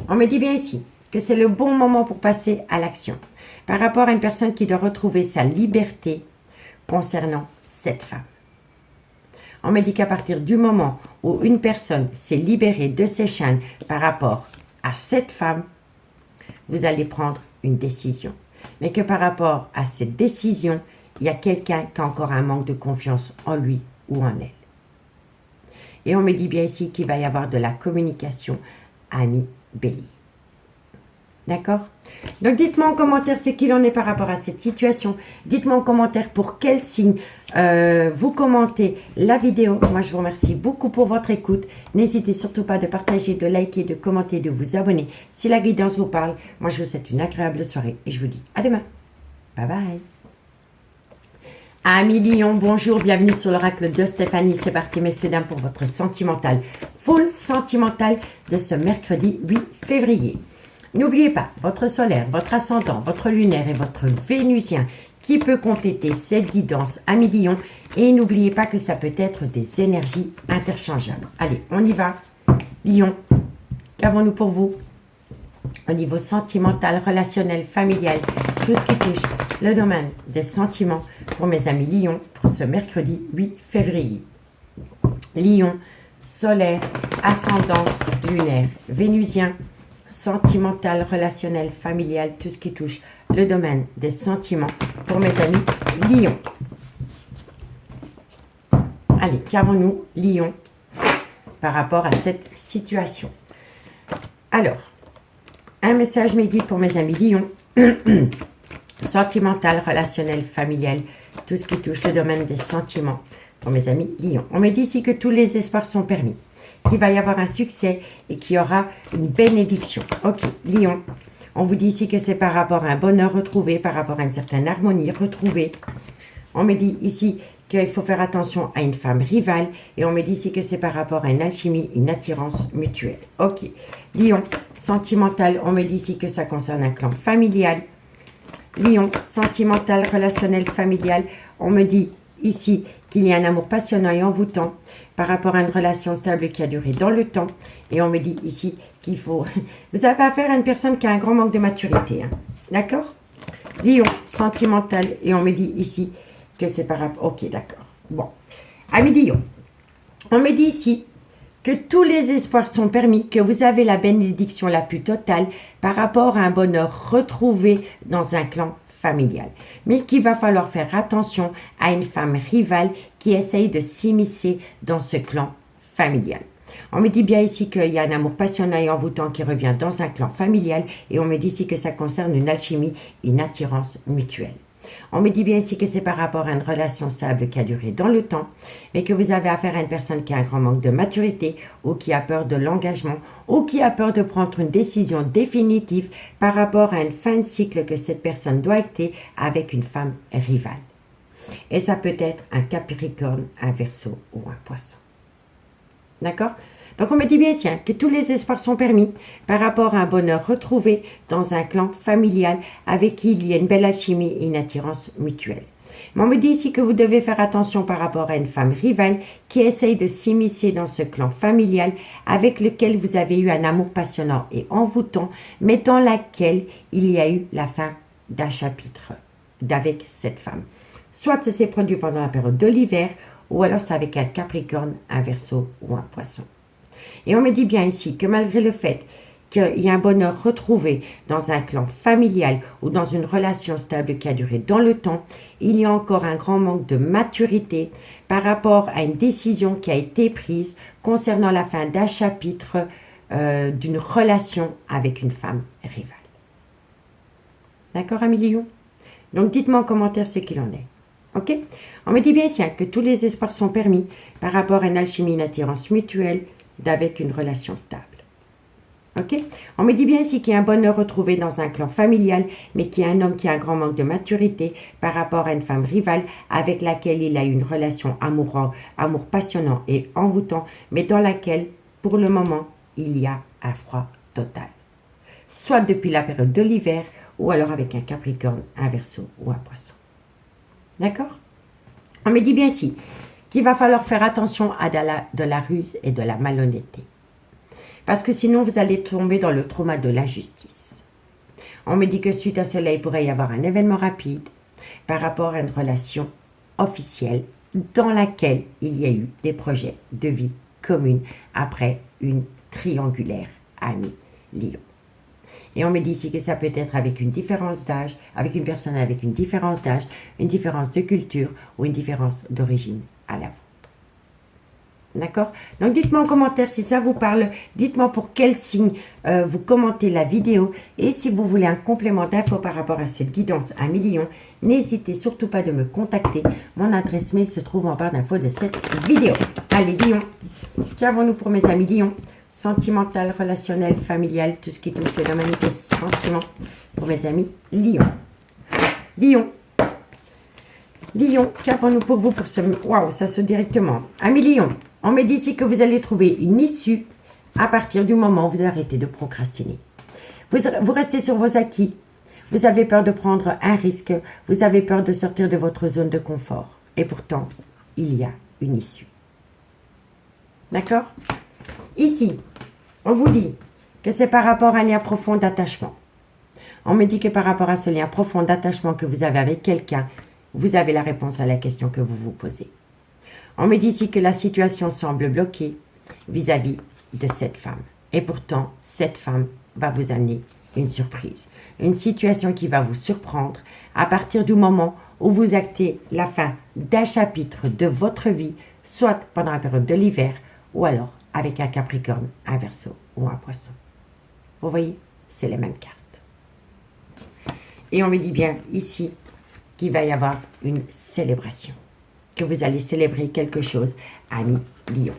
On me dit bien ici que c'est le bon moment pour passer à l'action. Par rapport à une personne qui doit retrouver sa liberté concernant cette femme. On me dit qu'à partir du moment où une personne s'est libérée de ses chaînes par rapport à cette femme, vous allez prendre une décision. Mais que par rapport à cette décision, il y a quelqu'un qui a encore un manque de confiance en lui ou en elle. Et on me dit bien ici qu'il va y avoir de la communication, ami Bélier. D'accord? Donc, dites-moi en commentaire ce qu'il en est par rapport à cette situation. Dites-moi en commentaire pour quel signe vous commentez la vidéo. Moi, je vous remercie beaucoup pour votre écoute. N'hésitez surtout pas de partager, de liker, de commenter, de vous abonner si la guidance vous parle. Moi, je vous souhaite une agréable soirée et je vous dis à demain. Bye bye. Amis Lion, bonjour, bienvenue sur l'oracle de Stéphanie. C'est parti, messieurs, dames, pour votre sentimental, full sentimental de ce mercredi 8 février. N'oubliez pas votre solaire, votre ascendant, votre lunaire et votre vénusien qui peut compléter cette guidance à Lion. Et n'oubliez pas que ça peut être des énergies interchangeables. Allez, on y va. Lion, qu'avons-nous pour vous au niveau sentimental, relationnel, familial, tout ce qui touche le domaine des sentiments pour mes amis Lion pour ce mercredi 8 février. Lion, solaire, ascendant, lunaire, vénusien, sentimental, relationnel, familial, tout ce qui touche le domaine des sentiments pour mes amis Lion. Allez, qu'avons-nous, Lion, par rapport à cette situation? Alors, un message médical pour mes amis Lion. Sentimental, relationnel, familial, tout ce qui touche le domaine des sentiments pour mes amis Lion. On me dit ici que tous les espoirs sont permis, qu'il va y avoir un succès et qu'il y aura une bénédiction. Ok, Lion. On vous dit ici que c'est par rapport à un bonheur retrouvé, par rapport à une certaine harmonie retrouvée. On me dit ici qu'il faut faire attention à une femme rivale. Et on me dit ici que c'est par rapport à une alchimie, une attirance mutuelle. Ok. Lion, sentimental. On me dit ici que ça concerne un clan familial. Lion, sentimental, relationnel, familial. On me dit ici qu'il y a un amour passionnant et envoûtant par rapport à une relation stable qui a duré dans le temps. Et on me dit ici qu'il faut... Vous avez affaire à une personne qui a un grand manque de maturité. Hein. D'accord? Lion, sentimental. Et on me dit ici que c'est par rapport... Ok, d'accord. Bon. Ami Lion, on me dit ici que tous les espoirs sont permis, que vous avez la bénédiction la plus totale par rapport à un bonheur retrouvé dans un clan familial. Mais qu'il va falloir faire attention à une femme rivale qui essaye de s'immiscer dans ce clan familial. On me dit bien ici qu'il y a un amour passionnel et envoûtant qui revient dans un clan familial et on me dit ici que ça concerne une alchimie, une attirance mutuelle. On me dit bien ici que c'est par rapport à une relation stable qui a duré dans le temps, mais que vous avez affaire à une personne qui a un grand manque de maturité ou qui a peur de l'engagement ou qui a peur de prendre une décision définitive par rapport à une fin de cycle que cette personne doit acter avec une femme rivale. Et ça peut être un Capricorne, un Verseau ou un Poisson. D'accord? Donc on me dit bien ici que tous les espoirs sont permis par rapport à un bonheur retrouvé dans un clan familial avec qui il y a une belle alchimie et une attirance mutuelle. Mais on me dit ici que vous devez faire attention par rapport à une femme rivale qui essaye de s'immiscer dans ce clan familial avec lequel vous avez eu un amour passionnant et envoûtant, mais dans laquelle il y a eu la fin d'un chapitre d'avec cette femme. Soit ça s'est produit pendant la période de l'hiver, ou alors c'est avec un Capricorne, un Verseau ou un Poisson. Et on me dit bien ici que malgré le fait qu'il y a un bonheur retrouvé dans un clan familial ou dans une relation stable qui a duré dans le temps, il y a encore un grand manque de maturité par rapport à une décision qui a été prise concernant la fin d'un chapitre d'une relation avec une femme rivale. D'accord, amis Lion? Donc dites-moi en commentaire ce qu'il en est. Ok? On me dit bien ici que tous les espoirs sont permis par rapport à une alchimie, une attirance mutuelle d'avec une relation stable. Ok? On me dit bien ici qu'il y a un bonheur retrouvé dans un clan familial, mais qu'il y a un homme qui a un grand manque de maturité par rapport à une femme rivale avec laquelle il a eu une relation amour passionnant et envoûtant, mais dans laquelle, pour le moment, il y a un froid total. Soit depuis la période de l'hiver, ou alors avec un Capricorne, un Verseau ou un Poisson. D'accord? On me dit bien ici qu'il va falloir faire attention à de la ruse et de la malhonnêteté. Parce que sinon, vous allez tomber dans le trauma de l'injustice. On me dit que suite à cela, il pourrait y avoir un événement rapide par rapport à une relation officielle dans laquelle il y a eu des projets de vie commune après une triangulaire amie Lion. Et on me dit ici que ça peut être avec une différence d'âge, avec une personne avec une différence d'âge, une différence de culture ou une différence d'origine à la vôtre. D'accord? Donc dites-moi en commentaire si ça vous parle. Dites-moi pour quel signe vous commentez la vidéo. Et si vous voulez un complément d'infos par rapport à cette guidance à Lion, n'hésitez surtout pas de me contacter. Mon adresse mail se trouve en barre d'infos de cette vidéo. Allez Lion, qu'avons-nous pour mes amis Lion? Sentimental, relationnel, familial, tout ce qui touche le domaine des sentiments pour mes amis Lion. Lion. Lion, qu'avons-nous pour vous pour ce... Waouh, ça saute directement. Amis Lion, on me dit ici que vous allez trouver une issue à partir du moment où vous arrêtez de procrastiner. Vous restez sur vos acquis. Vous avez peur de prendre un risque. Vous avez peur de sortir de votre zone de confort. Et pourtant, il y a une issue. D'accord? Ici, on vous dit que c'est par rapport à un lien profond d'attachement. On me dit que par rapport à ce lien profond d'attachement que vous avez avec quelqu'un, vous avez la réponse à la question que vous vous posez. On me dit ici que la situation semble bloquée vis-à-vis de cette femme. Et pourtant, cette femme va vous amener une surprise. Une situation qui va vous surprendre à partir du moment où vous actez la fin d'un chapitre de votre vie, soit pendant la période de l'hiver ou alors avec un Capricorne, un Verseau ou un Poisson. Vous voyez, c'est les mêmes cartes. Et on me dit bien ici qu'il va y avoir une célébration. que vous allez célébrer quelque chose, ami Lion.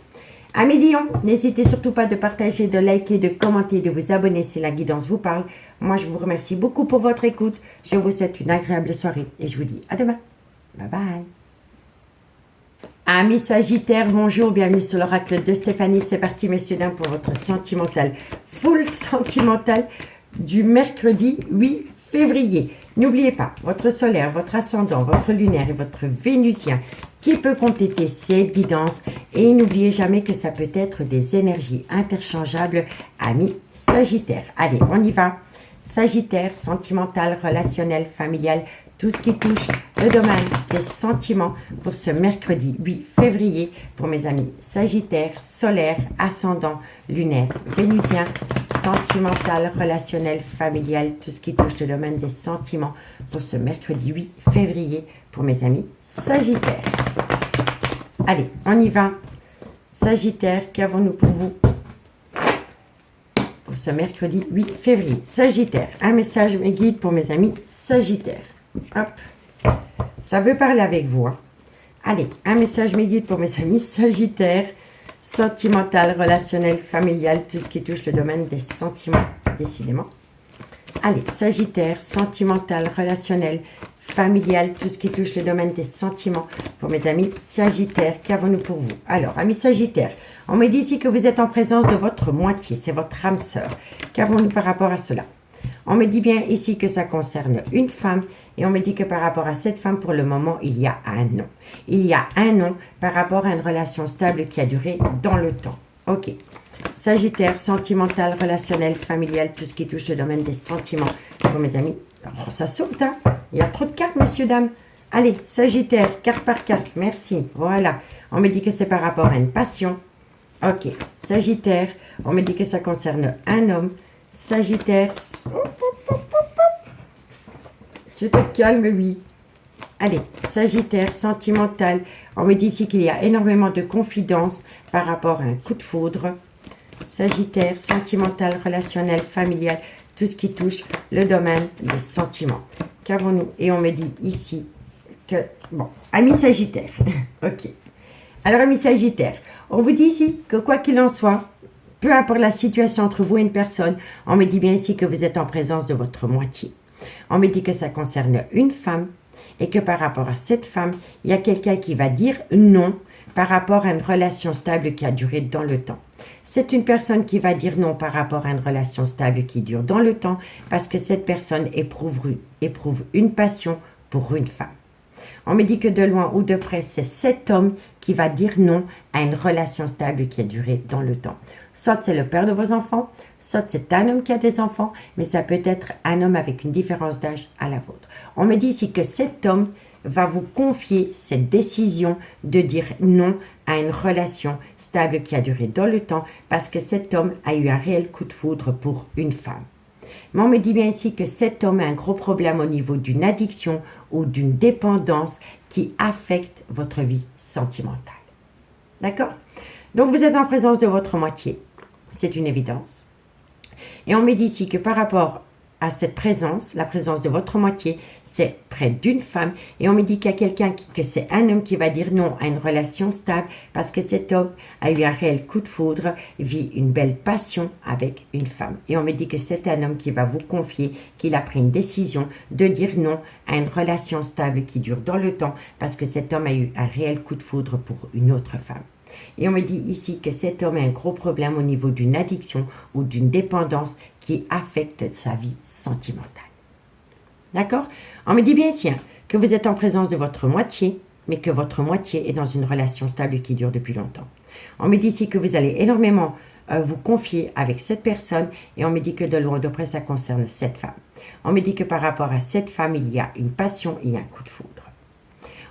Amis Lion, n'hésitez surtout pas de partager, de liker, de commenter, de vous abonner si la guidance vous parle. Moi, je vous remercie beaucoup pour votre écoute. Je vous souhaite une agréable soirée et je vous dis à demain. Bye bye. Amis Sagittaire, bonjour, bienvenue sur l'oracle de Stéphanie. C'est parti, messieurs, dames, pour votre sentimental, full sentimental du mercredi 8 février. N'oubliez pas, votre solaire, votre ascendant, votre lunaire et votre vénusien qui peut compléter cette guidance. Et n'oubliez jamais que ça peut être des énergies interchangeables, amis Sagittaire. Allez, on y va. Sagittaire, sentimental, relationnel, familial, tout ce qui touche le domaine des sentiments pour ce mercredi 8 février pour mes amis Sagittaire, solaire, ascendant, lunaire, vénusien, sentimental, relationnel, familial, tout ce qui touche le domaine des sentiments pour ce mercredi 8 février pour mes amis Sagittaire. Allez, on y va. Sagittaire, qu'avons-nous pour vous pour ce mercredi 8 février? Sagittaire, un message me guide pour mes amis Sagittaire. Hop, ça veut parler avec vous. Hein. Allez, un message me guide pour mes amis Sagittaire, sentimental, relationnel, familial, tout ce qui touche le domaine des sentiments, décidément. Allez, Sagittaire, sentimental, relationnel, familial, tout ce qui touche le domaine des sentiments pour mes amis Sagittaire. Qu'avons-nous pour vous? Alors, amis Sagittaire, on me dit ici que vous êtes en présence de votre moitié, c'est votre âme sœur. Qu'avons-nous par rapport à cela? On me dit bien ici que ça concerne une femme et on me dit que par rapport à cette femme, pour le moment, il y a un non. Il y a un non par rapport à une relation stable qui a duré dans le temps. Ok. Sagittaire, sentimental, relationnel, familial, tout ce qui touche le domaine des sentiments pour mes amis. Oh, ça saute, hein? Il y a trop de cartes, messieurs, dames. Allez, Sagittaire, carte par carte, merci. Voilà. On me dit que c'est par rapport à une passion. Ok. Sagittaire, on me dit que ça concerne un homme. Sagittaire, tu te calmes, oui. Allez, Sagittaire, sentimental. On me dit ici qu'il y a énormément de confidences par rapport à un coup de foudre. Sagittaire, sentimental, relationnel, familial, tout ce qui touche le domaine des sentiments. Qu'avons-nous? Et on me dit ici que, bon, amis Sagittaire, ok. Alors, amis Sagittaire, on vous dit ici que quoi qu'il en soit, peu importe la situation entre vous et une personne, on me dit bien ici que vous êtes en présence de votre moitié. On me dit que ça concerne une femme et que par rapport à cette femme, il y a quelqu'un qui va dire non par rapport à une relation stable qui a duré dans le temps. C'est une personne qui va dire non par rapport à une relation stable qui dure dans le temps parce que cette personne éprouve une passion pour une femme. On me dit que de loin ou de près, c'est cet homme qui va dire non à une relation stable qui a duré dans le temps. Soit c'est le père de vos enfants, soit c'est un homme qui a des enfants, mais ça peut être un homme avec une différence d'âge à la vôtre. On me dit ici que cet homme va vous confier cette décision de dire non à une relation stable qui a duré dans le temps parce que cet homme a eu un réel coup de foudre pour une femme. Mais on me dit bien ici que cet homme a un gros problème au niveau d'une addiction ou d'une dépendance qui affecte votre vie sentimentale. D'accord? Donc vous êtes en présence de votre moitié, c'est une évidence. Et on me dit ici que par rapport à cette présence, la présence de votre moitié, c'est près d'une femme. Et on me dit qu'il y a quelqu'un, que c'est un homme qui va dire non à une relation stable parce que cet homme a eu un réel coup de foudre, vit une belle passion avec une femme. Et on me dit que c'est un homme qui va vous confier qu'il a pris une décision de dire non à une relation stable qui dure dans le temps parce que cet homme a eu un réel coup de foudre pour une autre femme. Et on me dit ici que cet homme a un gros problème au niveau d'une addiction ou d'une dépendance qui affecte sa vie sentimentale. D'accord? On me dit bien ici que vous êtes en présence de votre moitié, mais que votre moitié est dans une relation stable qui dure depuis longtemps. On me dit ici que vous allez énormément vous confier avec cette personne et on me dit que de loin ou de près, ça concerne cette femme. On me dit que par rapport à cette femme, il y a une passion et un coup de foudre.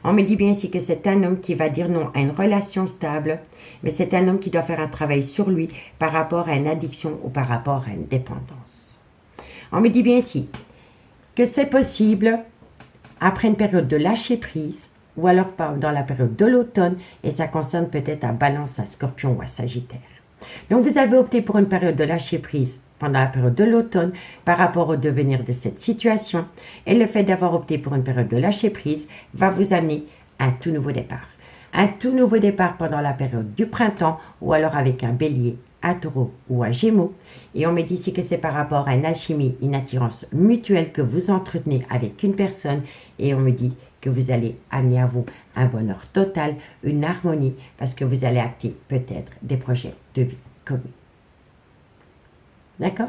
On me dit bien ici que c'est un homme qui va dire non à une relation stable, mais c'est un homme qui doit faire un travail sur lui par rapport à une addiction ou par rapport à une dépendance. On me dit bien ici que c'est possible après une période de lâcher prise ou alors dans la période de l'automne et ça concerne peut-être à Balance, à Scorpion ou à Sagittaire. Donc vous avez opté pour une période de lâcher prise pendant la période de l'automne par rapport au devenir de cette situation et le fait d'avoir opté pour une période de lâcher prise va vous amener à un tout nouveau départ. un tout nouveau départ pendant la période du printemps ou alors avec un bélier, un taureau ou un gémeau. Et on me dit ici que c'est par rapport à une alchimie, une attirance mutuelle que vous entretenez avec une personne. Et on me dit que vous allez amener à vous un bonheur total, une harmonie, parce que vous allez acter peut-être des projets de vie communs. D'accord?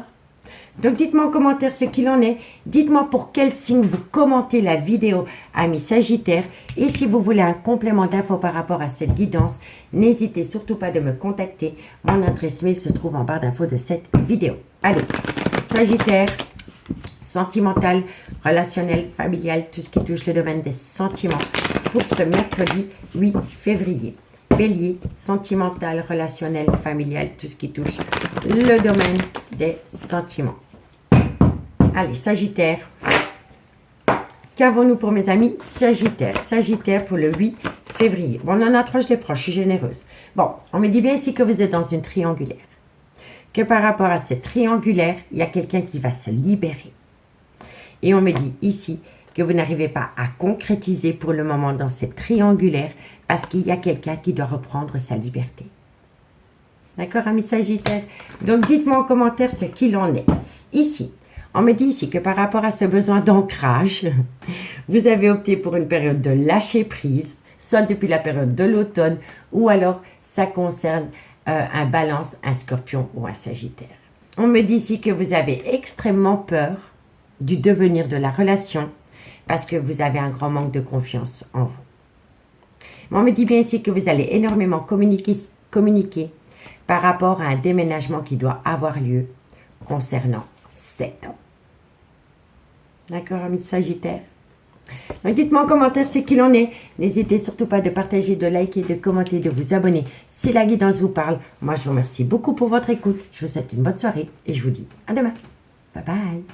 Donc dites-moi en commentaire ce qu'il en est. Dites-moi pour quel signe vous commentez la vidéo, amis Sagittaire. Et si vous voulez un complément d'infos par rapport à cette guidance, n'hésitez surtout pas de me contacter. Mon adresse mail se trouve en barre d'infos de cette vidéo. Allez, Sagittaire, sentimental, relationnel, familial, tout ce qui touche le domaine des sentiments pour ce mercredi 8 février. Bélier, sentimental, relationnel, familial, tout ce qui touche le domaine des sentiments. Allez, Sagittaire. Qu'avons-nous pour mes amis Sagittaire? Sagittaire pour le 8 février. Bon, on en a 3, je les prends, je suis généreuse. Bon, on me dit bien ici que vous êtes dans une triangulaire. Que par rapport à cette triangulaire, il y a quelqu'un qui va se libérer. Et on me dit ici que vous n'arrivez pas à concrétiser pour le moment dans cette triangulaire parce qu'il y a quelqu'un qui doit reprendre sa liberté. D'accord, amis Sagittaire? Donc, dites-moi en commentaire ce qu'il en est. Ici, on me dit ici que par rapport à ce besoin d'ancrage, vous avez opté pour une période de lâcher prise, soit depuis la période de l'automne, ou alors ça concerne un Balance, un Scorpion ou un Sagittaire. On me dit ici que vous avez extrêmement peur du devenir de la relation parce que vous avez un grand manque de confiance en vous. On me dit bien ici que vous allez énormément communiquer par rapport à un déménagement qui doit avoir lieu concernant 7 ans. D'accord, amis Sagittaire? Donc dites-moi en commentaire ce qu'il en est. N'hésitez surtout pas de partager, de liker, de commenter, de vous abonner si la guidance vous parle. Moi, je vous remercie beaucoup pour votre écoute. Je vous souhaite une bonne soirée et je vous dis à demain. Bye bye.